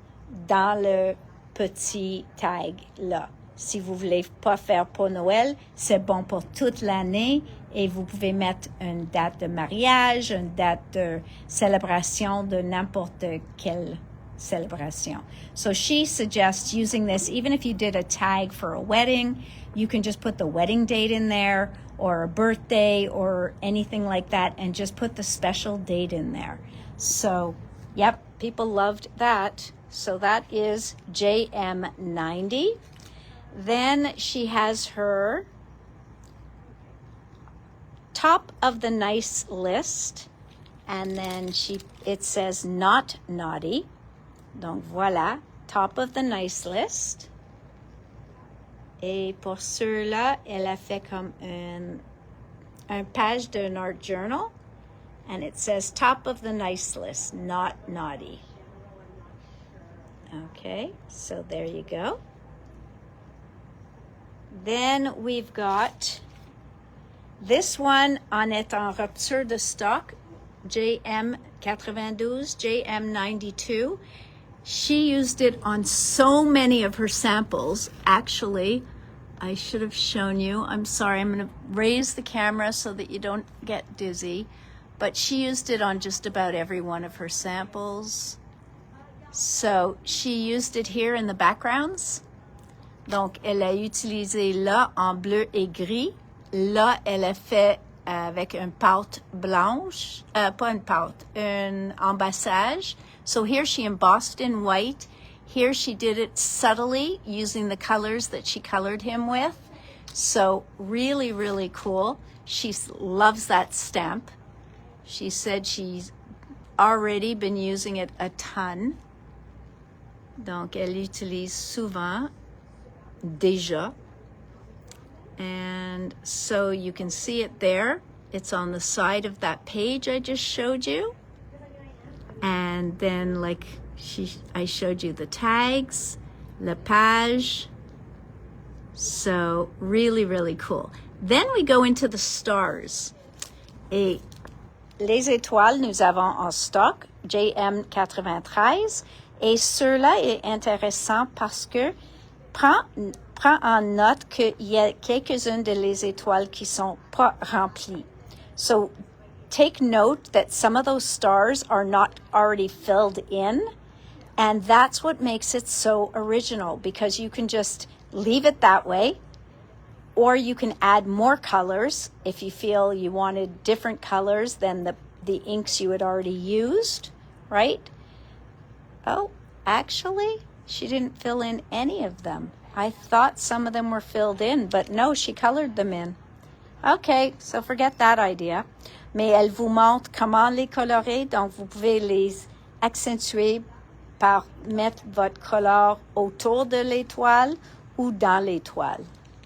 dans le petit tag là. Si vous voulez pas faire pour Noël, c'est bon pour toute l'année et vous pouvez mettre une date de mariage, une date de célébration de n'importe quelle celebration. So she suggests using this, even if you did a tag for a wedding, you can just put the wedding date in there or a birthday or anything like that and just put the special date in there. So, yep, people loved that. So that is JM90. Then she has her top of the nice list, and then it says not naughty. Donc voilà, top of the nice list. Et pour ceux-là, elle a fait comme un page d'un art journal, and it says top of the nice list, not naughty. Okay, so there you go. Then we've got this one en est en rupture de stock, JM92, JM92. She used it on so many of her samples. Actually, I should have shown you. I'm sorry, I'm going to raise the camera so that you don't get dizzy. But she used it on just about every one of her samples. So she used it here in the backgrounds. Donc, elle a utilisé là en bleu et gris. Là, elle a fait avec une pâte blanche. Pas une pâte, un embassage. So here she embossed in white. Here she did it subtly using the colors that she colored him with. So really, really cool. She loves that stamp. She said she's already been using it a ton. Donc, elle l'utilise souvent. Déjà. And so you can see it there. It's on the side of that page I just showed you. And then I showed you the tags, la page. So really, really cool. Then we go into the stars. Et les étoiles, nous avons en stock JM93. Et ceux-là est intéressant parce que prends en note qu'il y a quelques-unes de les étoiles qui sont pas remplies. So take note that some of those stars are not already filled in, and that's what makes it so original because you can just leave it that way, or you can add more colors if you feel you wanted different colors than the inks you had already used, right? Oh, actually, she didn't fill in any of them. I thought some of them were filled in, but no, she colored them in. Okay, so forget that idea. Mais elle vous montre comment les colorer, donc vous pouvez les accentuer par mettre votre couleur autour de l'étoile ou dans l'étoile.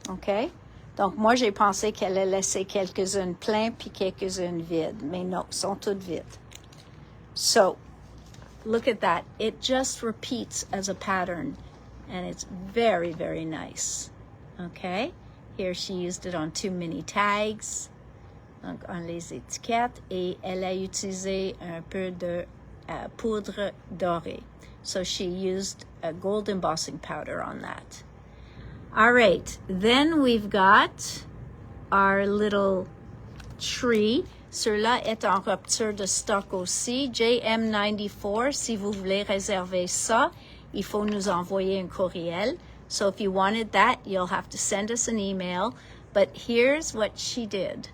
Okay? Donc, moi, j'ai pensé qu'elle allait laisser quelques-unes pleines puis quelques-unes vides. Mais non, sont toutes vides. So, look at that. It just repeats as a pattern. And it's very, very nice. Okay? Here she used it on 2 mini tags. Donc, on les étiquettes. Et elle a utilisé un peu de poudre dorée. So she used a gold embossing powder on that. All right, then we've got our little tree. Celui-là est en rupture de stock aussi. JM94, si vous voulez réserver ça, il faut nous envoyer un courriel. So if you wanted that, you'll have to send us an email. But here's what she did.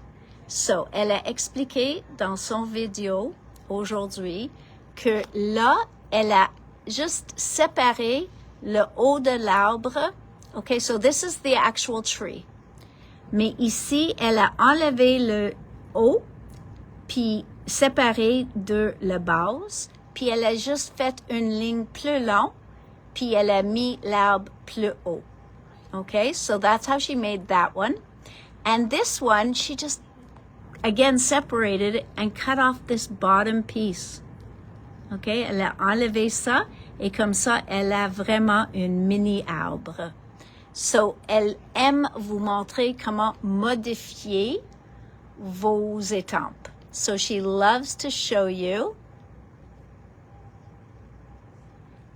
So, elle a expliqué dans son vidéo aujourd'hui que là, elle a juste séparé le haut de l'arbre. Okay, so this is the actual tree. Mais ici, elle a enlevé le haut, puis séparé de la base, puis elle a juste fait une ligne plus longue, puis elle a mis l'arbre plus haut. Okay, so that's how she made that one. And this one, she just, again, separated it and cut off this bottom piece. Okay, elle a enlevé ça, et comme ça, elle a vraiment une mini-arbre. So, elle aime vous montrer comment modifier vos étampes. So, she loves to show you.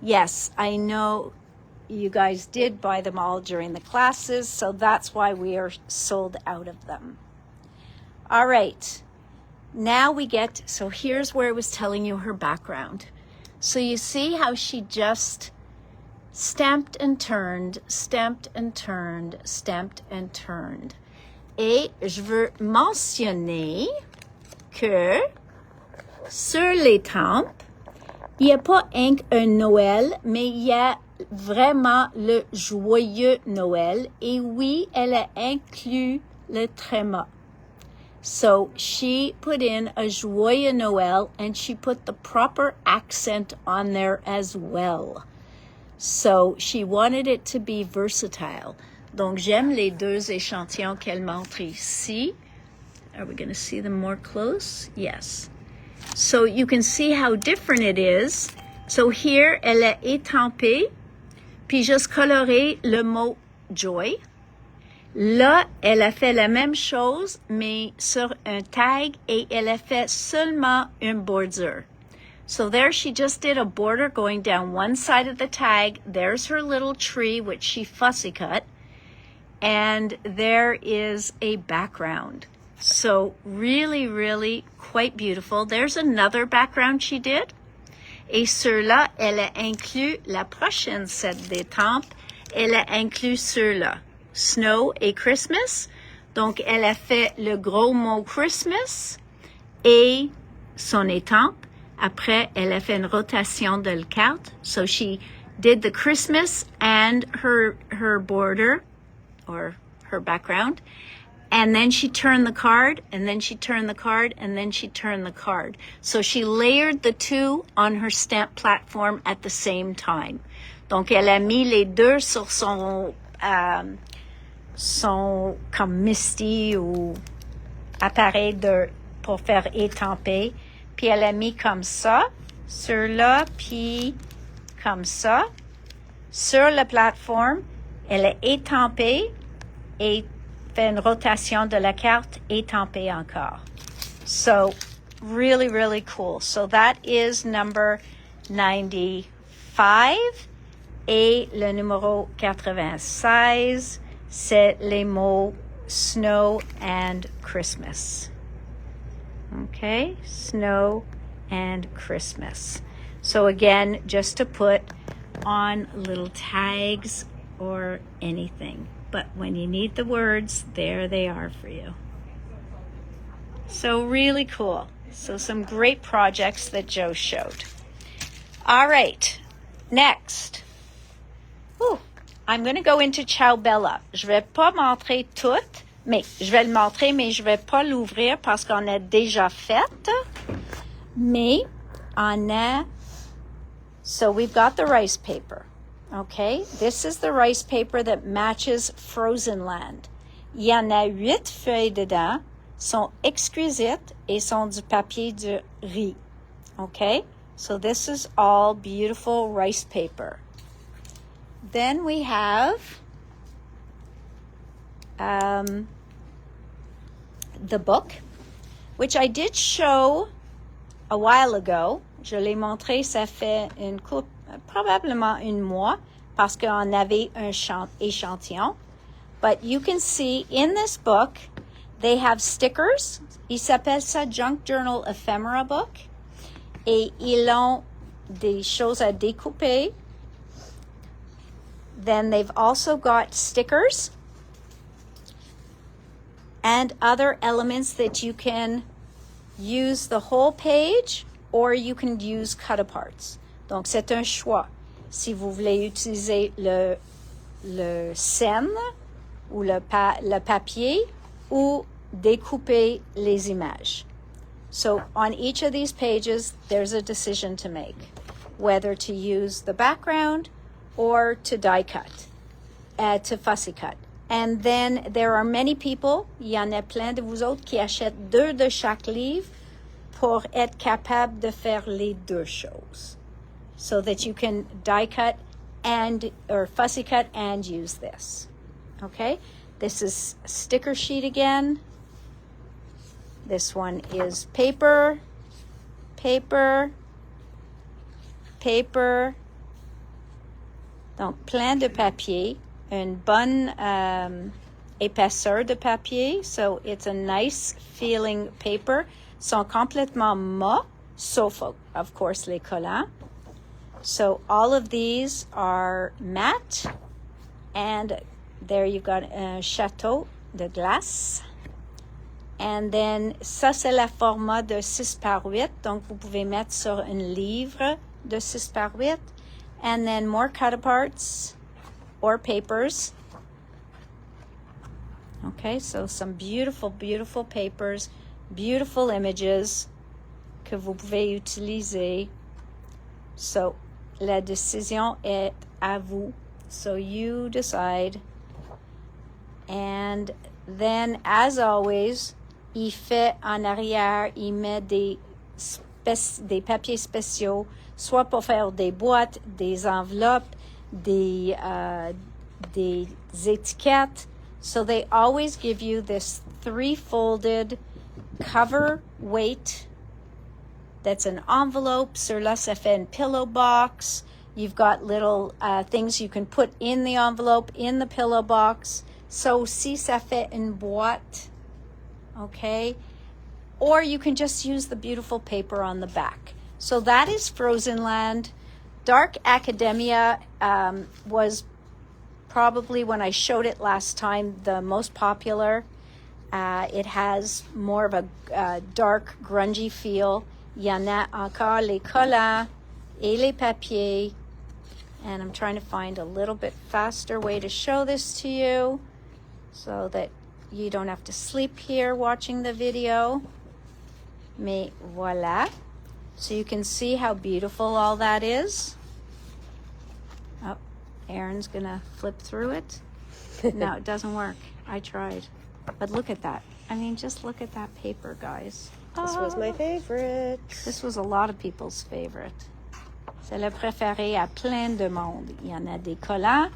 Yes, I know you guys did buy them all during the classes, so that's why we are sold out of them. All right, now we get, so here's where I was telling you her background. So you see how she just stamped and turned, stamped and turned, stamped and turned. Et je veux mentionner que sur l'étampe, il n'y a pas un Noël, mais il y a vraiment le joyeux Noël. Et oui, elle a inclus le tréma. So she put in a joyeux Noël and she put the proper accent on there as well. So she wanted it to be versatile. Donc j'aime les deux échantillons qu'elle montre ici. Are we going to see them more close? Yes. So you can see how different it is. So here, elle a étampé, puis juste coloré le mot joy. Là, elle a fait la même chose, mais sur un tag, et elle a fait seulement une bordure. So there she just did a border going down one side of the tag. There's her little tree, which she fussy cut. And there is a background. So really, really quite beautiful. There's another background she did. Et sur-là, elle a inclus la prochaine set d'étampes. Elle a inclus sur-là, Snow et Christmas. Donc, elle a fait le gros mot Christmas et son étampe. Après, elle a fait une rotation de la carte. So she did the Christmas and her border or her background. And then she turned the card, and then she turned the card, and then she turned the card. So she layered the two on her stamp platform at the same time. Donc, elle a mis les deux sur son comme Misty ou appareil pour faire étamper. Puis elle a mis comme ça, sur là, puis comme ça. Sur la plateforme, elle a étampé et fait une rotation de la carte, étampée encore. So, really, really cool. So that is number 95. Et le numéro 96, c'est les mots snow and Christmas. Okay, snow and Christmas. So again, just to put on little tags or anything. But when you need the words, there they are for you. So really cool. So some great projects that Joe showed. All right, next. Ooh, I'm going to go into Ciao Bella. Je vais pas montrer toutes, mais je vais le montrer, mais je vais pas l'ouvrir parce qu'on a déjà fait. Mais on a, so we've got the rice paper. Okay, this is the rice paper that matches Frozen Land. Il y en a 8 feuilles dedans, sont exquisites et sont du papier de riz. Okay? So this is all beautiful rice paper. Then we have the book, which I did show a while ago. Je l'ai montré, ça fait probablement un mois, parce qu'on avait un échantillon. But you can see in this book, they have stickers. Ils s'appellent ça Junk Journal Ephemera Book. Et ils ont des choses à découper. Then they've also got stickers and other elements that you can use the whole page or you can use cut-aparts. Donc, c'est un choix. Si vous voulez utiliser le scène ou le papier ou découper les images. So, on each of these pages, there's a decision to make, whether to use the background or to die cut, to fussy cut. And then there are many people, il y en a plein de vous autres qui achètent 2 de chaque livre pour être capable de faire les deux choses. So that you can die cut or fussy cut and use this. Okay? This is sticker sheet again. This one is paper, paper, paper. Donc, plein de papier, une bonne épaisseur de papier. So, it's a nice feeling paper. Sont complètement mat, sauf, of course, les collants. So, all of these are matte. And there you've got un château de glace. And then, ça, c'est le format de 6 par 8. Donc, vous pouvez mettre sur un livre de 6 par 8. And then more cut-aparts or papers. Okay, so some beautiful, beautiful papers, beautiful images que vous pouvez utiliser. So, la décision est à vous. So, you decide. And then, as always, il fait en arrière, il met des papiers spéciaux, soit pour faire des boîtes, des enveloppes, des étiquettes. So they always give you this 3-folded cover weight. That's an envelope. Sur là, ça fait une pillow box. You've got little things you can put in the envelope, in the pillow box. So si ça fait une boîte, okay? Or you can just use the beautiful paper on the back. So that is Frozen Land. Dark Academia was probably, when I showed it last time, the most popular. It has more of a dark, grungy feel. Il y en a encore les collants et les papiers. And I'm trying to find a little bit faster way to show this to you so that you don't have to sleep here watching the video. Mais voilà. So you can see how beautiful all that is. Oh, Aaron's gonna flip through it. No, it doesn't work. I tried. But look at that. I mean, just look at that paper, guys. This was my favorite. This was a lot of people's favorite. C'est le préféré à plein de monde. Il y en a des collants.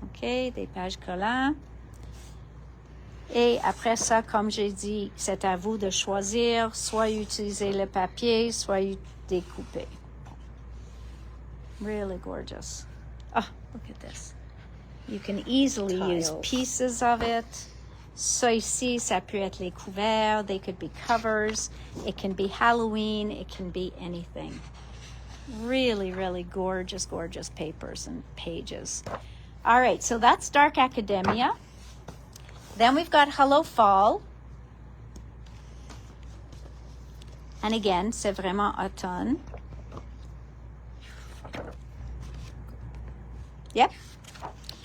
OK, des pages collants. Et après ça, comme j'ai dit, c'est à vous de choisir, soit utiliser le papier, soit découper. Really gorgeous. Oh, look at this. You can easily use pieces of it. Ça ici, ça peut être les couverts. They could be covers. It can be Halloween. It can be anything. Really, really gorgeous, gorgeous papers and pages. All right, so that's Dark Academia. Then we've got Hello Fall. And again, c'est vraiment automne. Yep.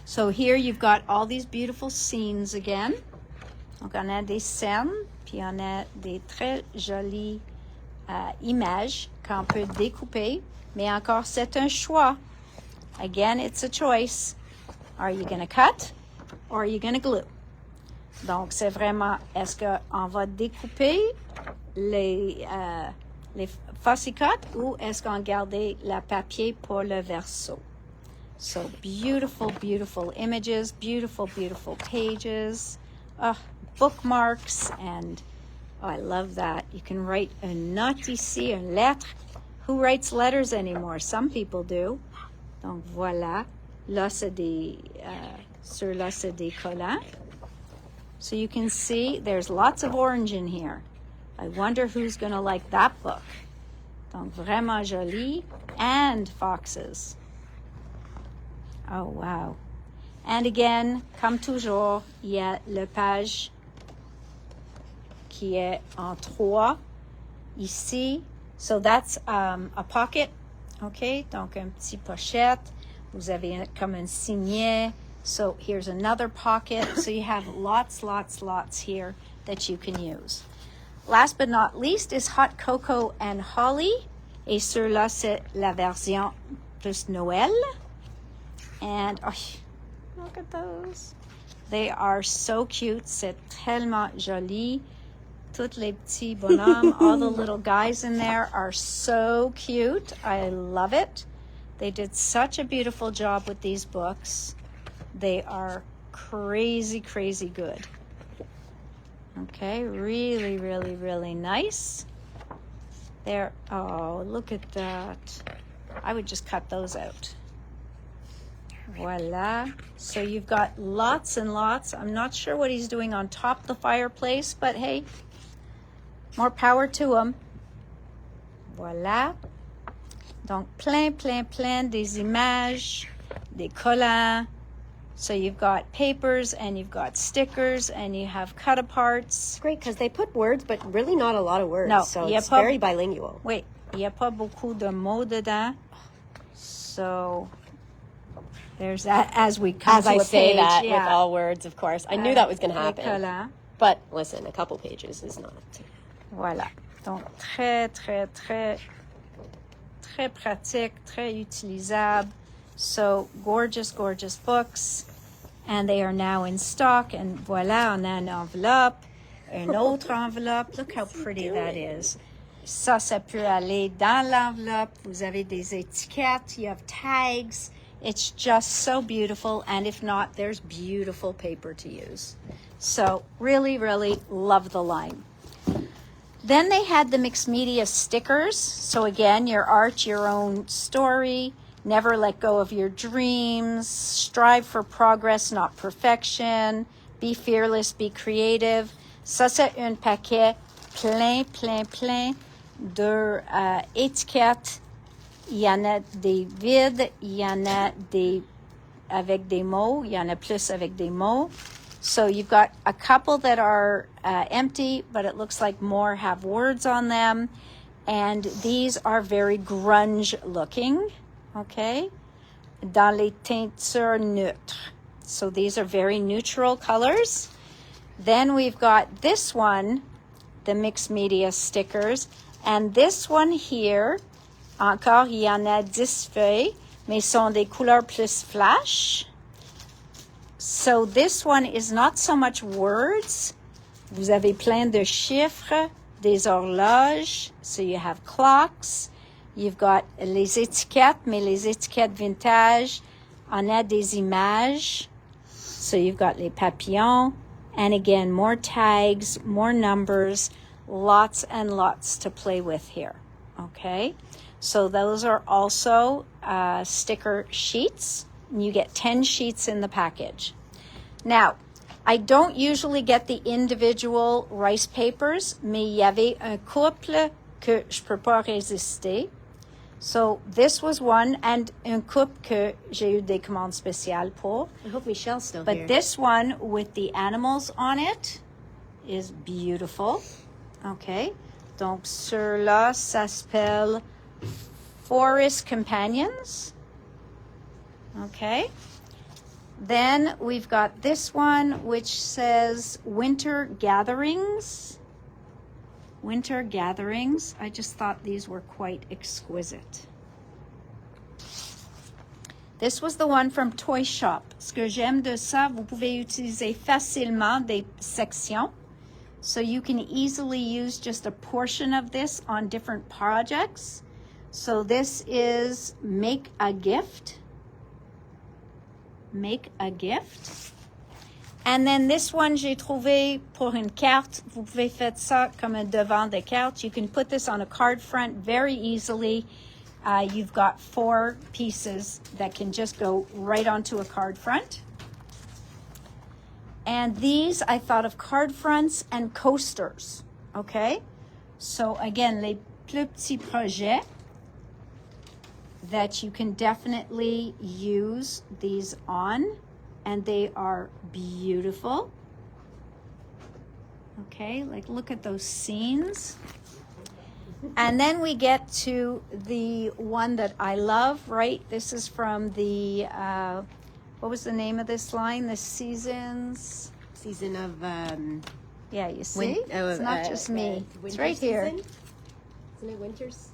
So here you've got all these beautiful scenes again. Donc on a des scènes, puis on a des très jolies images qu'on peut découper. Mais encore, c'est un choix. Again, it's a choice. Are you going to cut or are you going to glue? Donc, c'est vraiment, est-ce qu'on va découper les fascicotes ou est-ce qu'on garde le papier pour le verso? So beautiful, beautiful images, beautiful, beautiful pages, bookmarks, and I love that. You can write une note ici, une lettre. Who writes letters anymore? Some people do. Donc voilà. Là, c'est des, sur là, c'est des collants. So you can see there's lots of orange in here. I wonder who's going to like that book. Donc vraiment joli. And foxes. Oh, wow. And again, comme toujours, il y a le page qui est en 3 ici. So that's a pocket. OK? Donc un petit pochette. Vous avez comme un signet. So here's another pocket. So you have lots, lots, lots here that you can use. Last but not least is Hot Cocoa and Holly. Et sur là, c'est la version plus Noël. And oh, look at those. They are so cute. C'est tellement joli. Toutes les petits bonhommes, all the little guys in there are so cute. I love it. They did such a beautiful job with these books. They are crazy, crazy good. Okay, really, really, really nice. There, oh, look at that. I would just cut those out. Voila. So you've got lots and lots. I'm not sure what he's doing on top of the fireplace, but hey, more power to him. Voilà. Donc, plein, plein, plein des images, des collants. So you've got papers and you've got stickers and you have cut-aparts. It's great because they put words, but really not a lot of words. No, so it's very bilingual. Oui, il n'y a pas beaucoup de mots dedans. So there's that as we come As I to a say page. that Yeah. with all words, of course. I knew that was going to Les happen. collants. But listen, a couple pages is not. Voilà. Donc, très, très, très, très pratique, très utilisable. So, gorgeous, gorgeous books. And they are now in stock. And voilà, on a une enveloppe, une autre enveloppe. Look how pretty that is. Ça peut aller dans l'enveloppe. Vous avez des étiquettes. You have tags. It's just so beautiful. And if not, there's beautiful paper to use. So, really, really love the line. Then they had the mixed media stickers. So again, your art, your own story. Never let go of your dreams. Strive for progress, not perfection. Be fearless, be creative. Ça, c'est un paquet plein, plein, plein de étiquettes. Il y en a des vides, il y en a des avec des mots. Il y en a plus avec des mots. So you've got a couple that are empty, but it looks like more have words on them. And these are very grunge looking, okay? Dans les teintures neutres. So these are very neutral colors. Then we've got this one, the mixed media stickers. And this one here, encore, il y en a 10 feuilles, mais sont des couleurs plus flash. So this one is not so much words. Vous avez plein de chiffres, des horloges. So you have clocks. You've got les étiquettes, mais les étiquettes vintage. On a des images. So you've got les papillons. And again, more tags, more numbers, lots and lots to play with here. Okay? So those are also sticker sheets. You get 10 sheets in the package. Now, I don't usually get the individual rice papers, mais il y avait un couple que je peux pas résister. So this was one, and un couple que j'ai eu des commandes spéciales pour. I hope Michelle's still But here. this one with the animals on it is beautiful. Okay. Donc, sur là, ça s'appelle Forest Companions. Okay. Then we've got this one, which says Winter Gatherings. Winter Gatherings. I just thought these were quite exquisite. This was the one from Toy Shop. Ce que j'aime de ça, vous pouvez utiliser facilement des sections. So you can easily use just a portion of this on different projects. So this is make a gift. Make a gift. And then this one, j'ai trouvé pour une carte. Vous pouvez faire ça comme un devant de carte. You can put this on a card front very easily. You've got 4 pieces that can just go right onto a card front. And these, I thought of card fronts and coasters, okay? So again, les plus petits projets that you can definitely use these on, and they are beautiful. Okay, like look at those scenes. And then we get to the one that I love, right? This is from the, what was the name of this line? The Seasons? Season of, Yeah, you see? It's not just me. It's right here. Isn't it winters?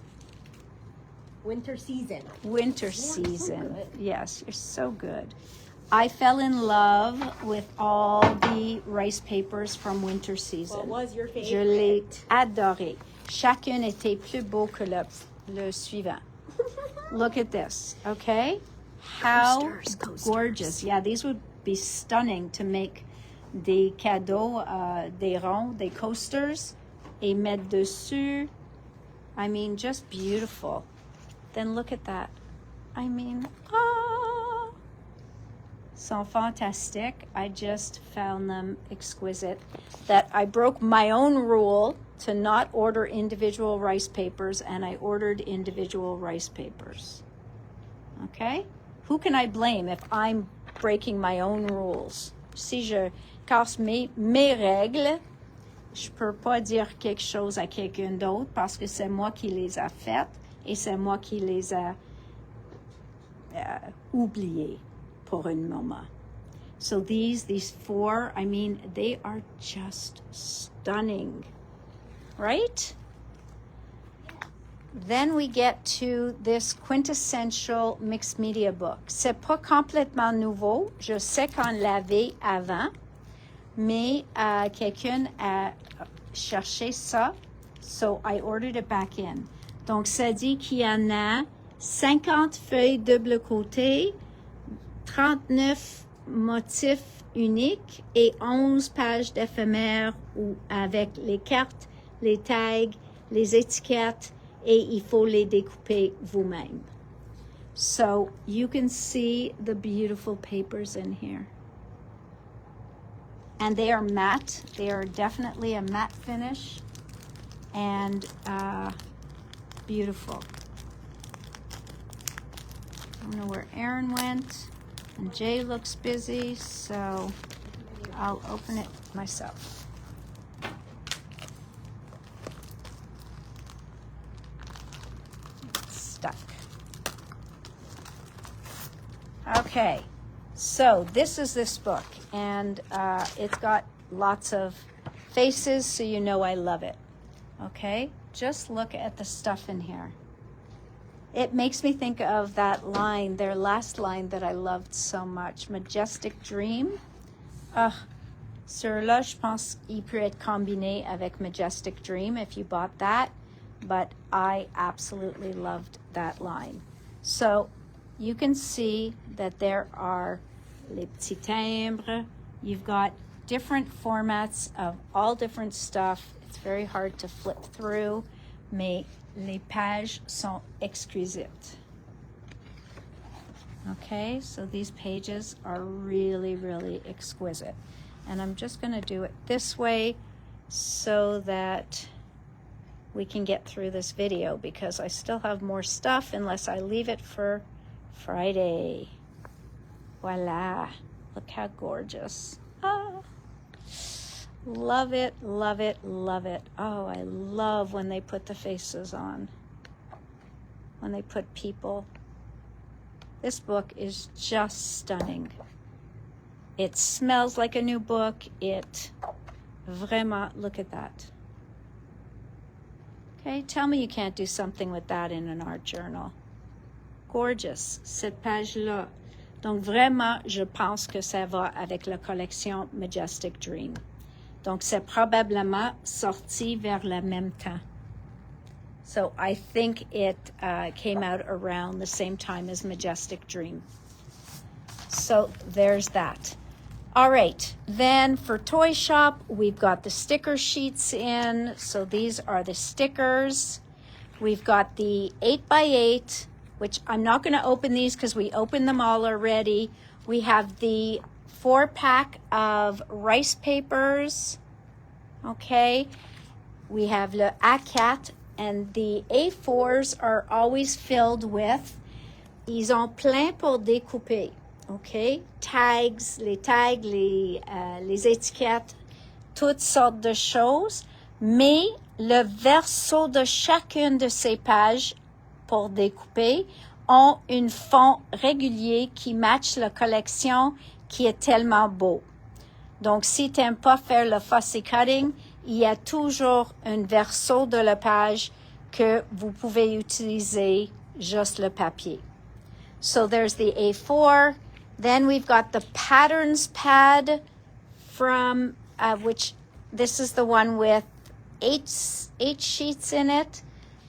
Winter season. Winter Yeah, season. so Yes, you're so good. I fell in love with all the rice papers from winter season. What was your favorite? Je l'ai adoré. Chacun était plus beau que le suivant. Look at this, okay? How Coasters. gorgeous. Yeah, these would be stunning to make des cadeaux, des ronds, des coasters, et mettre dessus. I mean, just beautiful. Then look at that. I mean, sont fantastic. I just found them exquisite. That I broke my own rule to not order individual rice papers, and I ordered individual rice papers. Okay? Who can I blame if I'm breaking my own rules? Si je casse mes règles, je peux pas dire quelque chose à quelqu'un d'autre parce que c'est moi qui les a faites et c'est moi qui les a oubliées pour un moment. So these 4, I mean, they are just stunning, right? Then we get to this quintessential mixed media book. C'est pas complètement nouveau. Je sais qu'on l'avait avant, mais quelqu'un a cherché ça, so I ordered it back in. Donc, ça dit qu'il y en a 50 feuilles double côté, 39 motifs uniques et 11 pages d'éphémères avec les cartes, les tags, les étiquettes, et il faut les découper vous-même. So you can see the beautiful papers in here. And they are matte. They are definitely a matte finish and beautiful. I don't know where Erin went, and Jay looks busy, so I'll open it myself. It's stuck. Okay, so this is this book, and it's got lots of faces, so you know I love it. Okay, just look at the stuff in here. It makes me think of that line, their last line that I loved so much, Majestic Dream. Celui-là, je pense qu'il peut être combiné avec Majestic Dream if you bought that, but I absolutely loved that line. So you can see that there are les petits timbres. You've got different formats of all different stuff. It's very hard to flip through, mais les pages sont exquisites. Okay, so these pages are really, really exquisite. And I'm just going to do it this way so that we can get through this video because I still have more stuff unless I leave it for Friday. Voila. Look how gorgeous. Love it, love it, love it. Oh, I love when they put the faces on. When they put people. This book is just stunning. It smells like a new book. It vraiment, look at that. Okay, tell me you can't do something with that in an art journal. Gorgeous, cette page-là. Donc, vraiment, je pense que ça va avec la collection Majestic Dream. Donc, c'est probablement sorti vers le même temps. So, I think it came out around the same time as Majestic Dream. So, there's that. All right, then for Toy Shop, we've got the sticker sheets in. So, these are the stickers. We've got the 8x8, which I'm not going to open these because we opened them all already. We have the 4-pack of rice papers. Okay. We have le A4, and the A4s are always filled with, ils ont plein pour découper. Okay. Tags, les étiquettes, toutes sortes de choses. Mais le verso de chacune de ces pages pour découper ont un fond régulier qui matche la collection qui est tellement beau. Donc, si tu n'aimes pas faire le fussy cutting, il y a toujours un verso de la page que vous pouvez utiliser juste le papier. So, there's the A4. Then we've got the patterns pad from, which this is the one with eight sheets in it.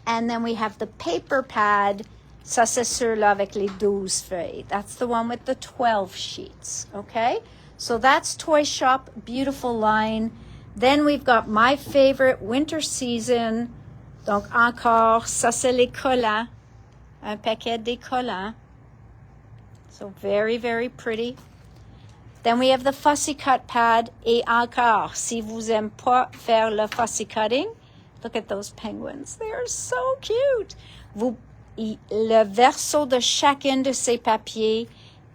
And then we have the paper pad. Ça, c'est celui-là avec les 12 feuilles. That's the one with the 12 sheets, okay? So that's Toy Shop, beautiful line. Then we've got my favorite winter season. Donc encore, ça c'est les collants. Un paquet de collants. So very, very pretty. Then we have the fussy cut pad. Et encore, si vous aimez pas faire le fussy cutting, look at those penguins. They are so cute. Le verso de chacun de ces papiers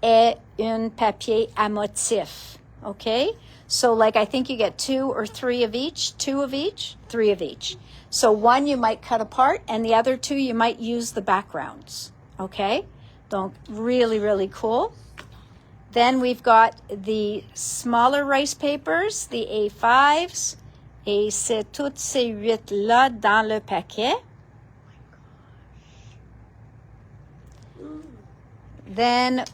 est un papier à motif. Okay? So like I think you get 2 or 3 of each, 2 of each, 3 of each. So one you might cut apart and the other 2 you might use the backgrounds. Okay? Donc really, really cool. Then we've got the smaller rice papers, the A5s. Et c'est toutes ces 8-là dans le paquet. Then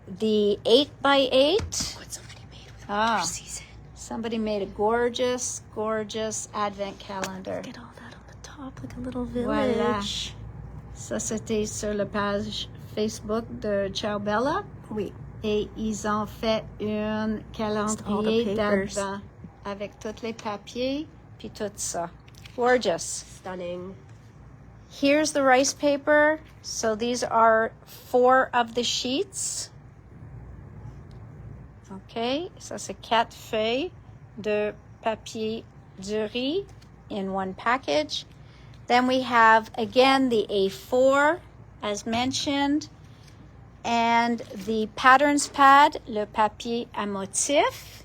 the 8x8. What somebody made with winter season. Somebody made a gorgeous, gorgeous advent calendar. Look at all that on the top, like a little village. Voilà. Ça, c'était sur la page Facebook de Ciao Bella. Oui. Et ils ont fait un calendrier d'advent avec tous les papiers puis tout ça. Gorgeous. Stunning. Here's the rice paper. So these are 4 of the sheets. Okay, ça c'est 4 feuilles de papier de riz in one package. Then we have again the A4 as mentioned, and the patterns pad, le papier à motif.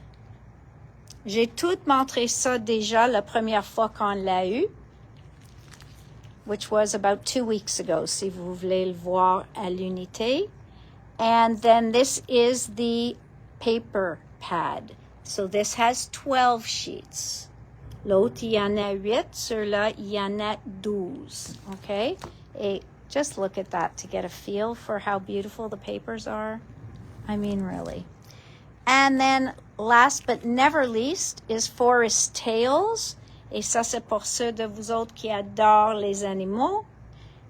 J'ai tout montré ça déjà la première fois qu'on l'a eu, which was about 2 weeks ago, si vous voulez le voir à l'unité. And then this is the paper pad. So this has 12 sheets. L'autre, il y en a 8. Celui-là, il y en a 12. Okay? Et just look at that to get a feel for how beautiful the papers are. I mean, really. And then last but never least is Forest Tales. Et ça, c'est pour ceux de vous autres qui adorent les animaux.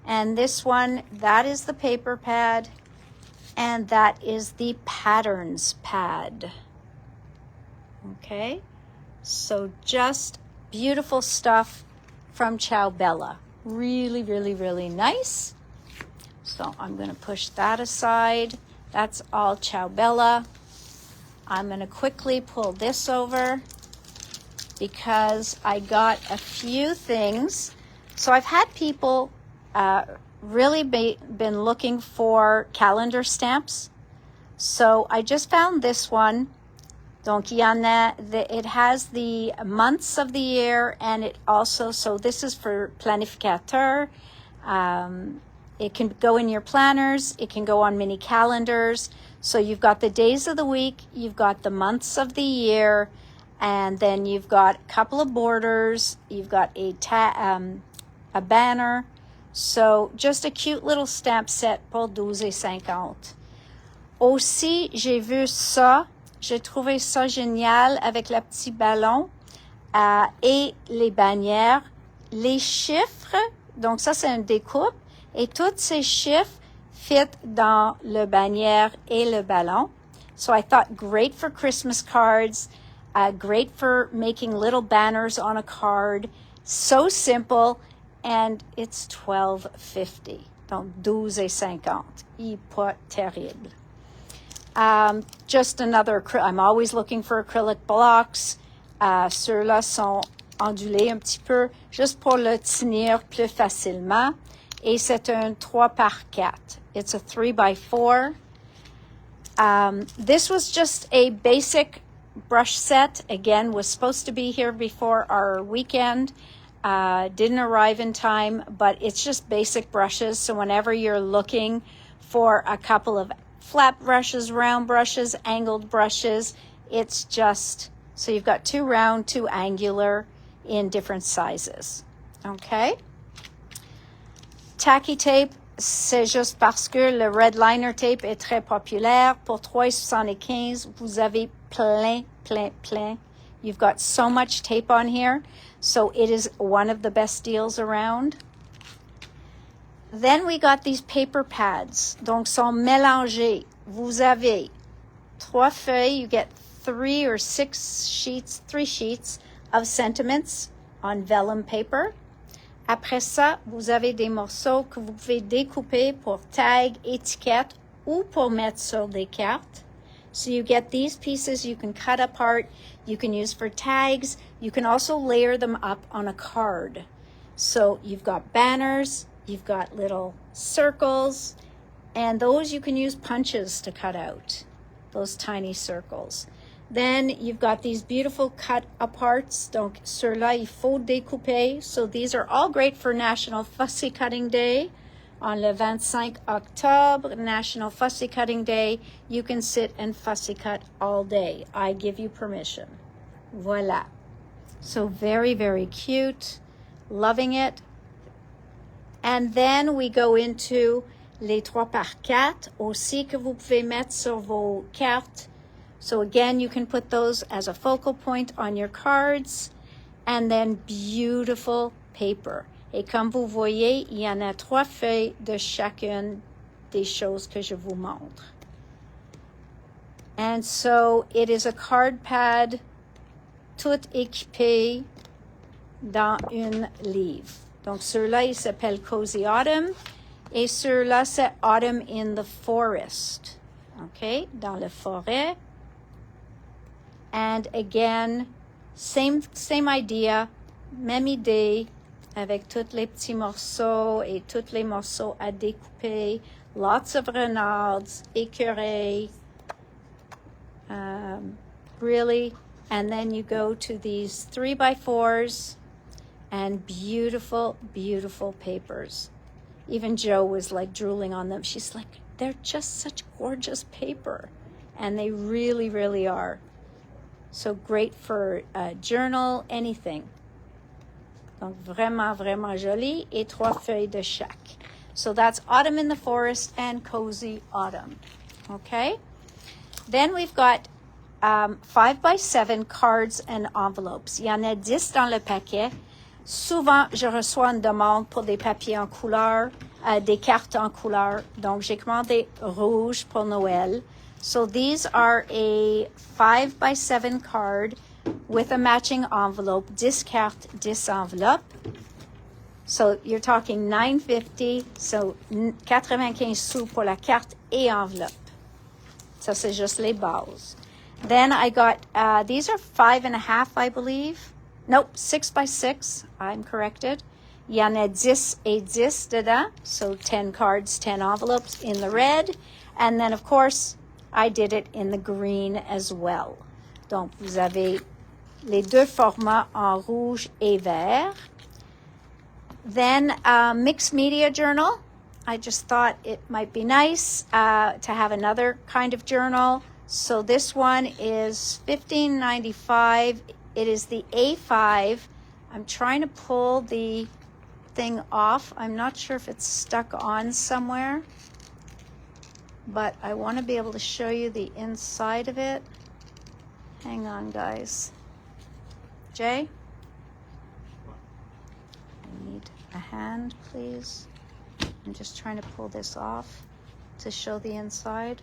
And this one, that is the paper pad. And that is the patterns pad. Okay? So just beautiful stuff from Ciao Bella. Really, really, really nice. So I'm going to push that aside. That's all Ciao Bella. I'm going to quickly pull this over because I got a few things. So I've had people really been looking for calendar stamps. So I just found this one. Donc, il y en a, it has the months of the year, and it also, so this is for planificateur. It can go in your planners. It can go on mini calendars. So you've got the days of the week, you've got the months of the year, and then you've got a couple of borders. You've got a banner. So just a cute little stamp set pour 12,50. Aussi, j'ai vu ça. J'ai trouvé ça génial avec le petit ballon et les bannières. Les chiffres, donc ça c'est une découpe, et tous ces chiffres fit dans le bannière et le ballon. So I thought great for Christmas cards, great for making little banners on a card. So simple, and it's $12.50. Donc 12,50. Pas terrible. Just another, I'm always looking for acrylic blocks. Ceux-là sont ondulés un petit peu, juste pour le tenir plus facilement. Et c'est un 3x4. It's a 3x4. This was just a basic brush set. Again, was supposed to be here before our weekend. Didn't arrive in time, but it's just basic brushes. So whenever you're looking for a couple of flat brushes, round brushes, angled brushes, it's just, so you've got 2 round, 2 angular in different sizes. Okay? Tacky tape, c'est juste parce que le red liner tape est très populaire. Pour $3,75, vous avez plein. You've got so much tape on here, so it is one of the best deals around. Then we got these paper pads, donc sont mélangés. Vous avez 3 feuilles, you get 3 or 6 sheets, 3 sheets of sentiments on vellum paper. Après ça, vous avez des morceaux que vous pouvez découper pour tag, étiquette ou pour mettre sur des cartes. So you get these pieces you can cut apart, you can use for tags, you can also layer them up on a card. So you've got banners, you've got little circles, and those you can use punches to cut out, those tiny circles. Then you've got these beautiful cut aparts. Donc, ceux-là, il faut découper. So these are all great for National Fussy Cutting Day. On le 25 Octobre, National Fussy Cutting Day, you can sit and fussy cut all day. I give you permission. Voila. So very cute. Loving it. And then we go into les 3x4 aussi que vous pouvez mettre sur vos cartes. So again, you can put those as a focal point on your cards. And then beautiful paper. Et comme vous voyez, il y en a 3 feuilles de chacune des choses que je vous montre. And so it is a card pad tout équipé dans une livre. Donc ceux-là, ils s'appellent Cozy Autumn. Et ceux-là, c'est Autumn in the Forest. OK? Dans la forêt. And again, same idea, même idée, avec tous les petits morceaux et tous les morceaux à découper. Lots of renards, écureuils. Really. And then you go to these 3x4s and beautiful papers. Even Jo was like drooling on them. She's like, they're just such gorgeous paper. And they really are. So great for a journal, anything. Donc vraiment joli. Et 3 feuilles de chaque. So that's Autumn in the Forest and Cozy Autumn. Okay? Then we've got 5x7 cards and envelopes. Il y en a 10 dans le paquet. Souvent, je reçois une demande pour des papiers en couleur, des cartes en couleur. Donc, j'ai commandé rouge pour Noël. So these are a 5x7 card with a matching envelope, 10 cartes, 10 enveloppes. So you're talking $9.50, so 95 sous pour la carte et enveloppe. Ça, c'est juste les bases. Then I got, these are 5.5, I believe. Nope, 6x6, I'm corrected. Il y en a 10 et 10 dedans, so 10 cards, 10 envelopes in the red. And then, of course, I did it in the green as well. Donc, vous avez les deux formats en rouge et vert. Then, mixed media journal. I just thought it might be nice to have another kind of journal. So this one is $15.95. It is the A5. I'm trying to pull the thing off. I'm not sure if it's stuck on somewhere, but I want to be able to show you the inside of it. Hang on, guys. Jay? I need a hand, please. I'm just trying to pull this off to show the inside.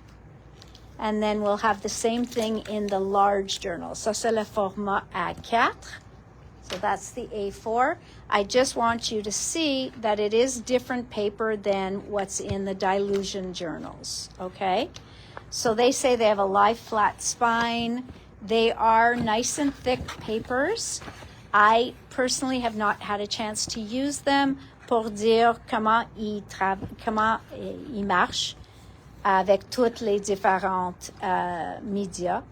And then we'll have the same thing in the large journal. Ça, c'est le format A4. So that's the A4. I just want you to see that it is different paper than what's in the Dilution journals, okay? So they say they have a lie flat spine. They are nice and thick papers. I personally have not had a chance to use them pour dire comment ils marchent avec toutes les différentes médias.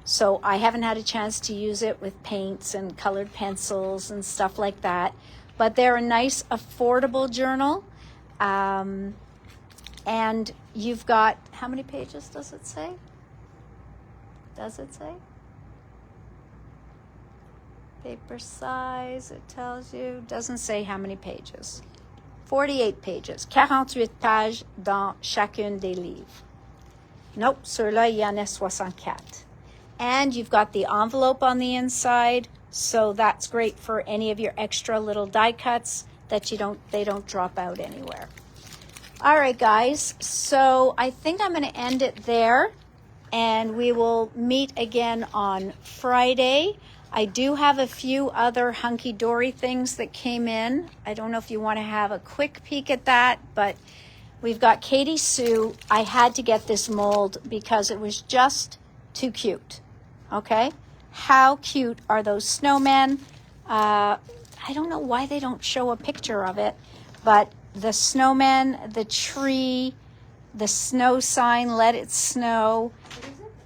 So I haven't had a chance to use it with paints and colored pencils and stuff like that. But they're a nice, affordable journal. And you've got, how many pages does it say? Does it say? Paper size, it tells you. Doesn't say how many pages. 48 pages. 48 pages dans chacune des livres. Nope, ceux-là, il y en a 64. And you've got the envelope on the inside, so that's great for any of your extra little die cuts that they don't drop out anywhere. All right, guys, so I think I'm going to end it there, and we will meet again on Friday. I do have a few other hunky-dory things that came in. I don't know if you want to have a quick peek at that, but we've got Katie Sue. I had to get this mold because it was just too cute. Okay? How cute are those snowmen? I don't know why they don't show a picture of it, but the snowman, the tree, the snow sign, let it snow,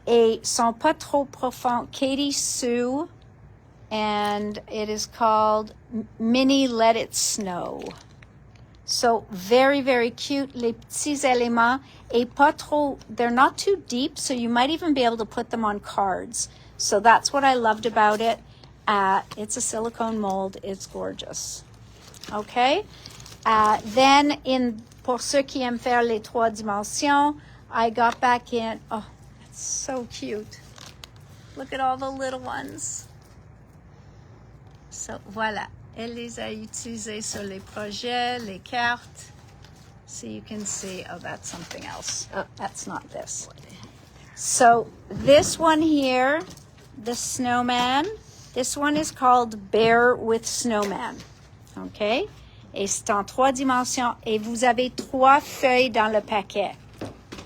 et sont pas trop profonds. Katie Sue, and it is called Mini Let It Snow. So very, very cute. Les petits éléments, et pas trop, they're not too deep, so you might even be able to put them on cards. So that's what I loved about it. It's a silicone mold. It's gorgeous. Okay? Then, pour ceux qui aiment faire les 3 dimensions, I got back in. Oh, that's so cute. Look at all the little ones. So, voilà. Elle les a utilisés sur les projets, les cartes. So you can see, oh, that's something else. Oh, that's not this. So this one here, the snowman, this one is called Bear with Snowman. Okay? Et c'est en 3 dimensions. Et vous avez 3 feuilles dans le paquet.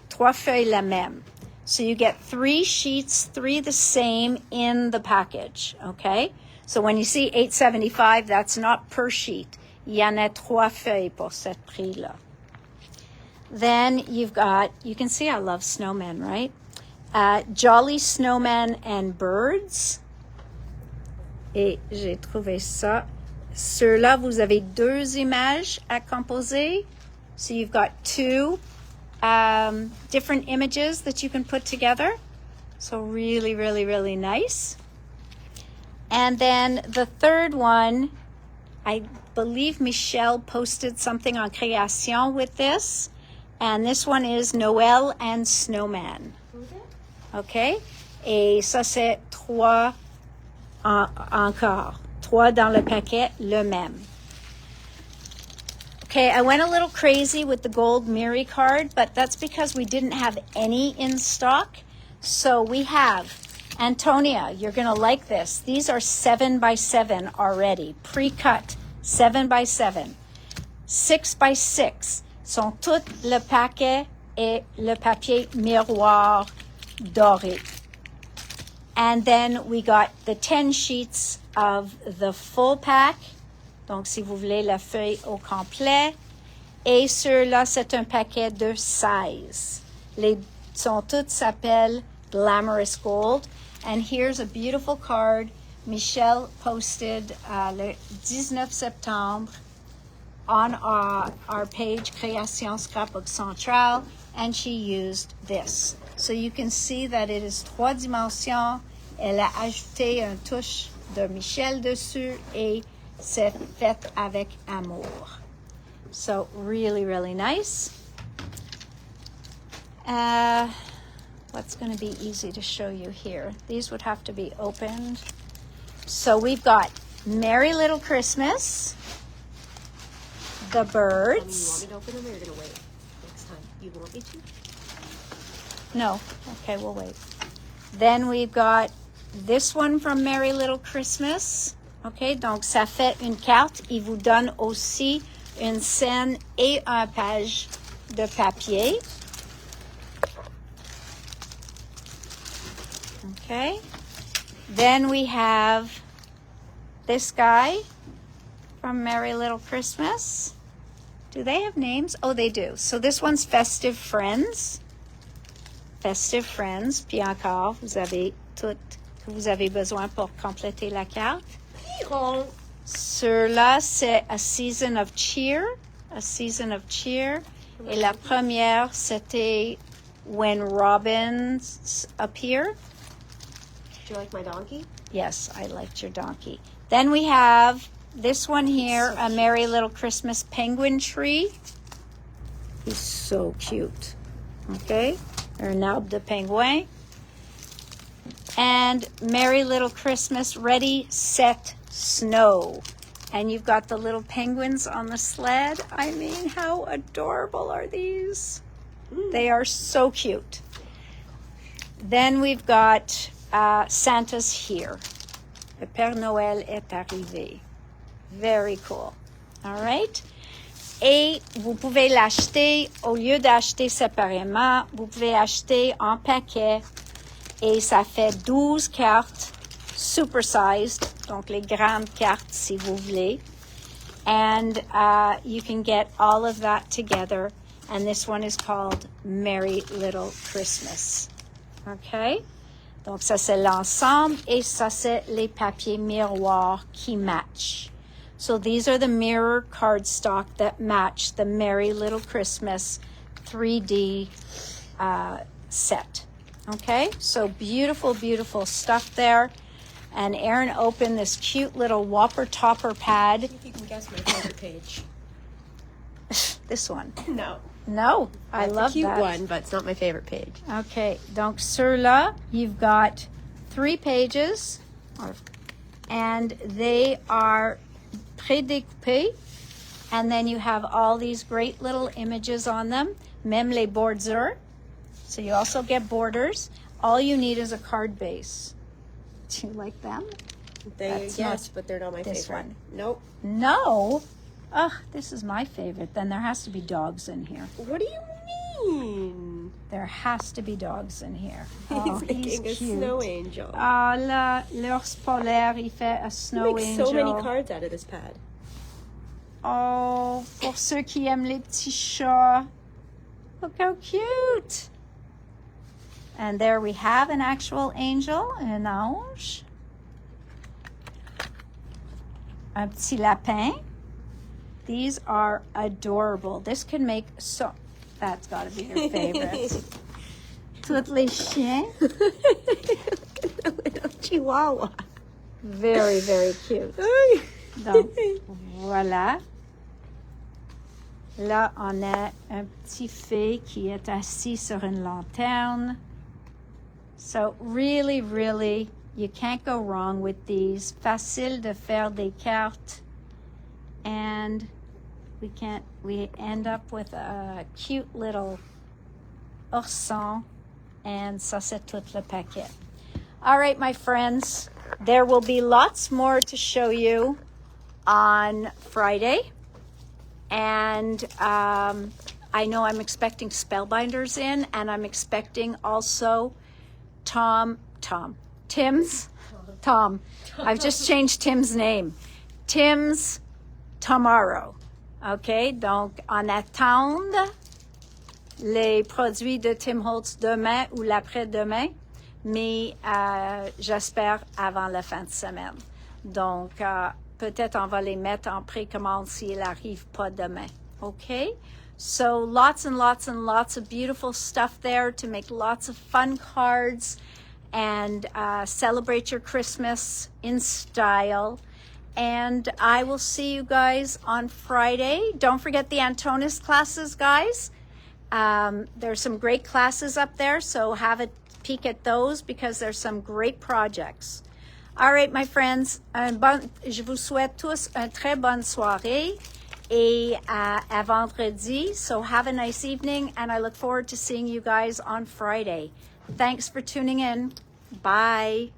3 feuilles la même. So you get 3 sheets, 3 the same in the package. Okay? So when you see $8.75, that's not per sheet. Il y en a 3 feuilles pour cet prix-là. Then you've got, you can see I love snowmen, right? Jolly Snowmen and Birds. Et j'ai trouvé ça. Ceux-là, vous avez 2 images à composer. So you've got 2 different images that you can put together. So really, really, really nice. And then the third one, I believe Michelle posted something on Création with this. And this one is Noël and Snowman. Okay? Et ça, c'est 3 encore. 3 dans le paquet, le même. Okay, I went a little crazy with the gold Miri card, but that's because we didn't have any in stock. So we have, Antonia, you're going to like this. These are 7x7 already, pre-cut, 7x7. 6x6 sont tout le paquet et le papier miroir doré. And then we got the 10 sheets of the full pack. Donc, si vous voulez la feuille au complet. Et ceux-là, c'est un paquet de 16. Les sont toutes s'appellent Glamorous Gold. And here's a beautiful card Michelle posted le 19 septembre on our page Création Scrapbook Centrale, and she used this. So you can see that it is 3 dimensions. Elle a ajouté un touche de Michel dessus et c'est fait avec amour. So really, really nice. What's going to be easy to show you here? These would have to be opened. So we've got Merry Little Christmas, the birds. You want me to open them or you're going to wait next time? You want me to? No. Okay, we'll wait. Then we've got this one from Merry Little Christmas. OK, donc ça fait une carte. Il vous donne aussi une scène et un page de papier. OK. Then we have this guy from Merry Little Christmas. Do they have names? Oh, they do. So this one's Festive Friends. Festive Friends. Puis encore, vous avez tout que vous avez besoin pour compléter la carte. Ceux-là, c'est A Season of Cheer. A Season of Cheer. Et la première, c'était When Robins Appear. Do you like my donkey? Yes, I liked your donkey. Then we have this one here, A Merry Little Christmas Penguin Tree. He's so cute. Okay, un arbre de pingouin. And Merry Little Christmas Ready, Set, Snow. And you've got the little penguins on the sled. I mean, how adorable are these? They are so cute. Then we've got Santa's here. Le Père Noël est arrivé. Very cool. All right. Et vous pouvez l'acheter, au lieu d'acheter séparément, vous pouvez acheter en paquet. Et ça fait 12 cartes supersized, donc les grandes cartes si vous voulez. And you can get all of that together. And this one is called Merry Little Christmas. Okay? Donc ça c'est l'ensemble et ça c'est les papiers miroirs qui matchent. So these are the mirror cardstock that match the Merry Little Christmas 3D set. Okay, so beautiful, beautiful stuff there. And Erin opened this cute little Whopper Topper pad. I think you can guess my favorite page. This one. No. No, I love It's a cute that. one, but it's not my favorite page. Okay, donc ceux-là, you've got 3 pages, and they are prédécoupés, and then you have all these great little images on them, même les bordures, so you also get borders. All you need is a card base. Do you like them? That's Yes, not but they're not my this favorite. one. Nope. No? Ugh, this is my favorite. Then there has to be dogs in here. What do you mean? There has to be dogs in here. He's Oh, making a cute. snow angel. Ah, l'ours polaire, il fait un You snow make angel. so many cards out of this pad. Oh, pour ceux qui aiment les petits chats. Look how cute. And there we have an actual angel, un ange. Un petit lapin. These are adorable. This can make so... That's got to be your favorite. Toutes les chiens. A little chihuahua. Very, very cute. Donc, voilà. Là, on a un petit fée qui est assis sur une lanterne. So really, really, you can't go wrong with these. Facile de faire des cartes. And we end up with a cute little ourson. And ça, c'est tout le paquet. All right, my friends, there will be lots more to show you on Friday. And I know I'm expecting spellbinders in, and I'm expecting also Tim's. I've just changed Tim's name. Tim's tomorrow. OK? Donc, on attend les produits de Tim Holtz demain ou l'après-demain, mais j'espère avant la fin de semaine. Donc, peut-être on va les mettre en précommande s'ils n'arrivent pas demain. OK? So lots and lots and lots of beautiful stuff there to make lots of fun cards and celebrate your Christmas in style. And I will see you guys on Friday. Don't forget the Antonis classes, guys. There's some great classes up there, so have a peek at those because there's some great projects. All right, my friends, je vous souhaite tous une très bonne soirée et à vendredi. So have a nice evening, and I look forward to seeing you guys on Friday. Thanks for tuning in. Bye.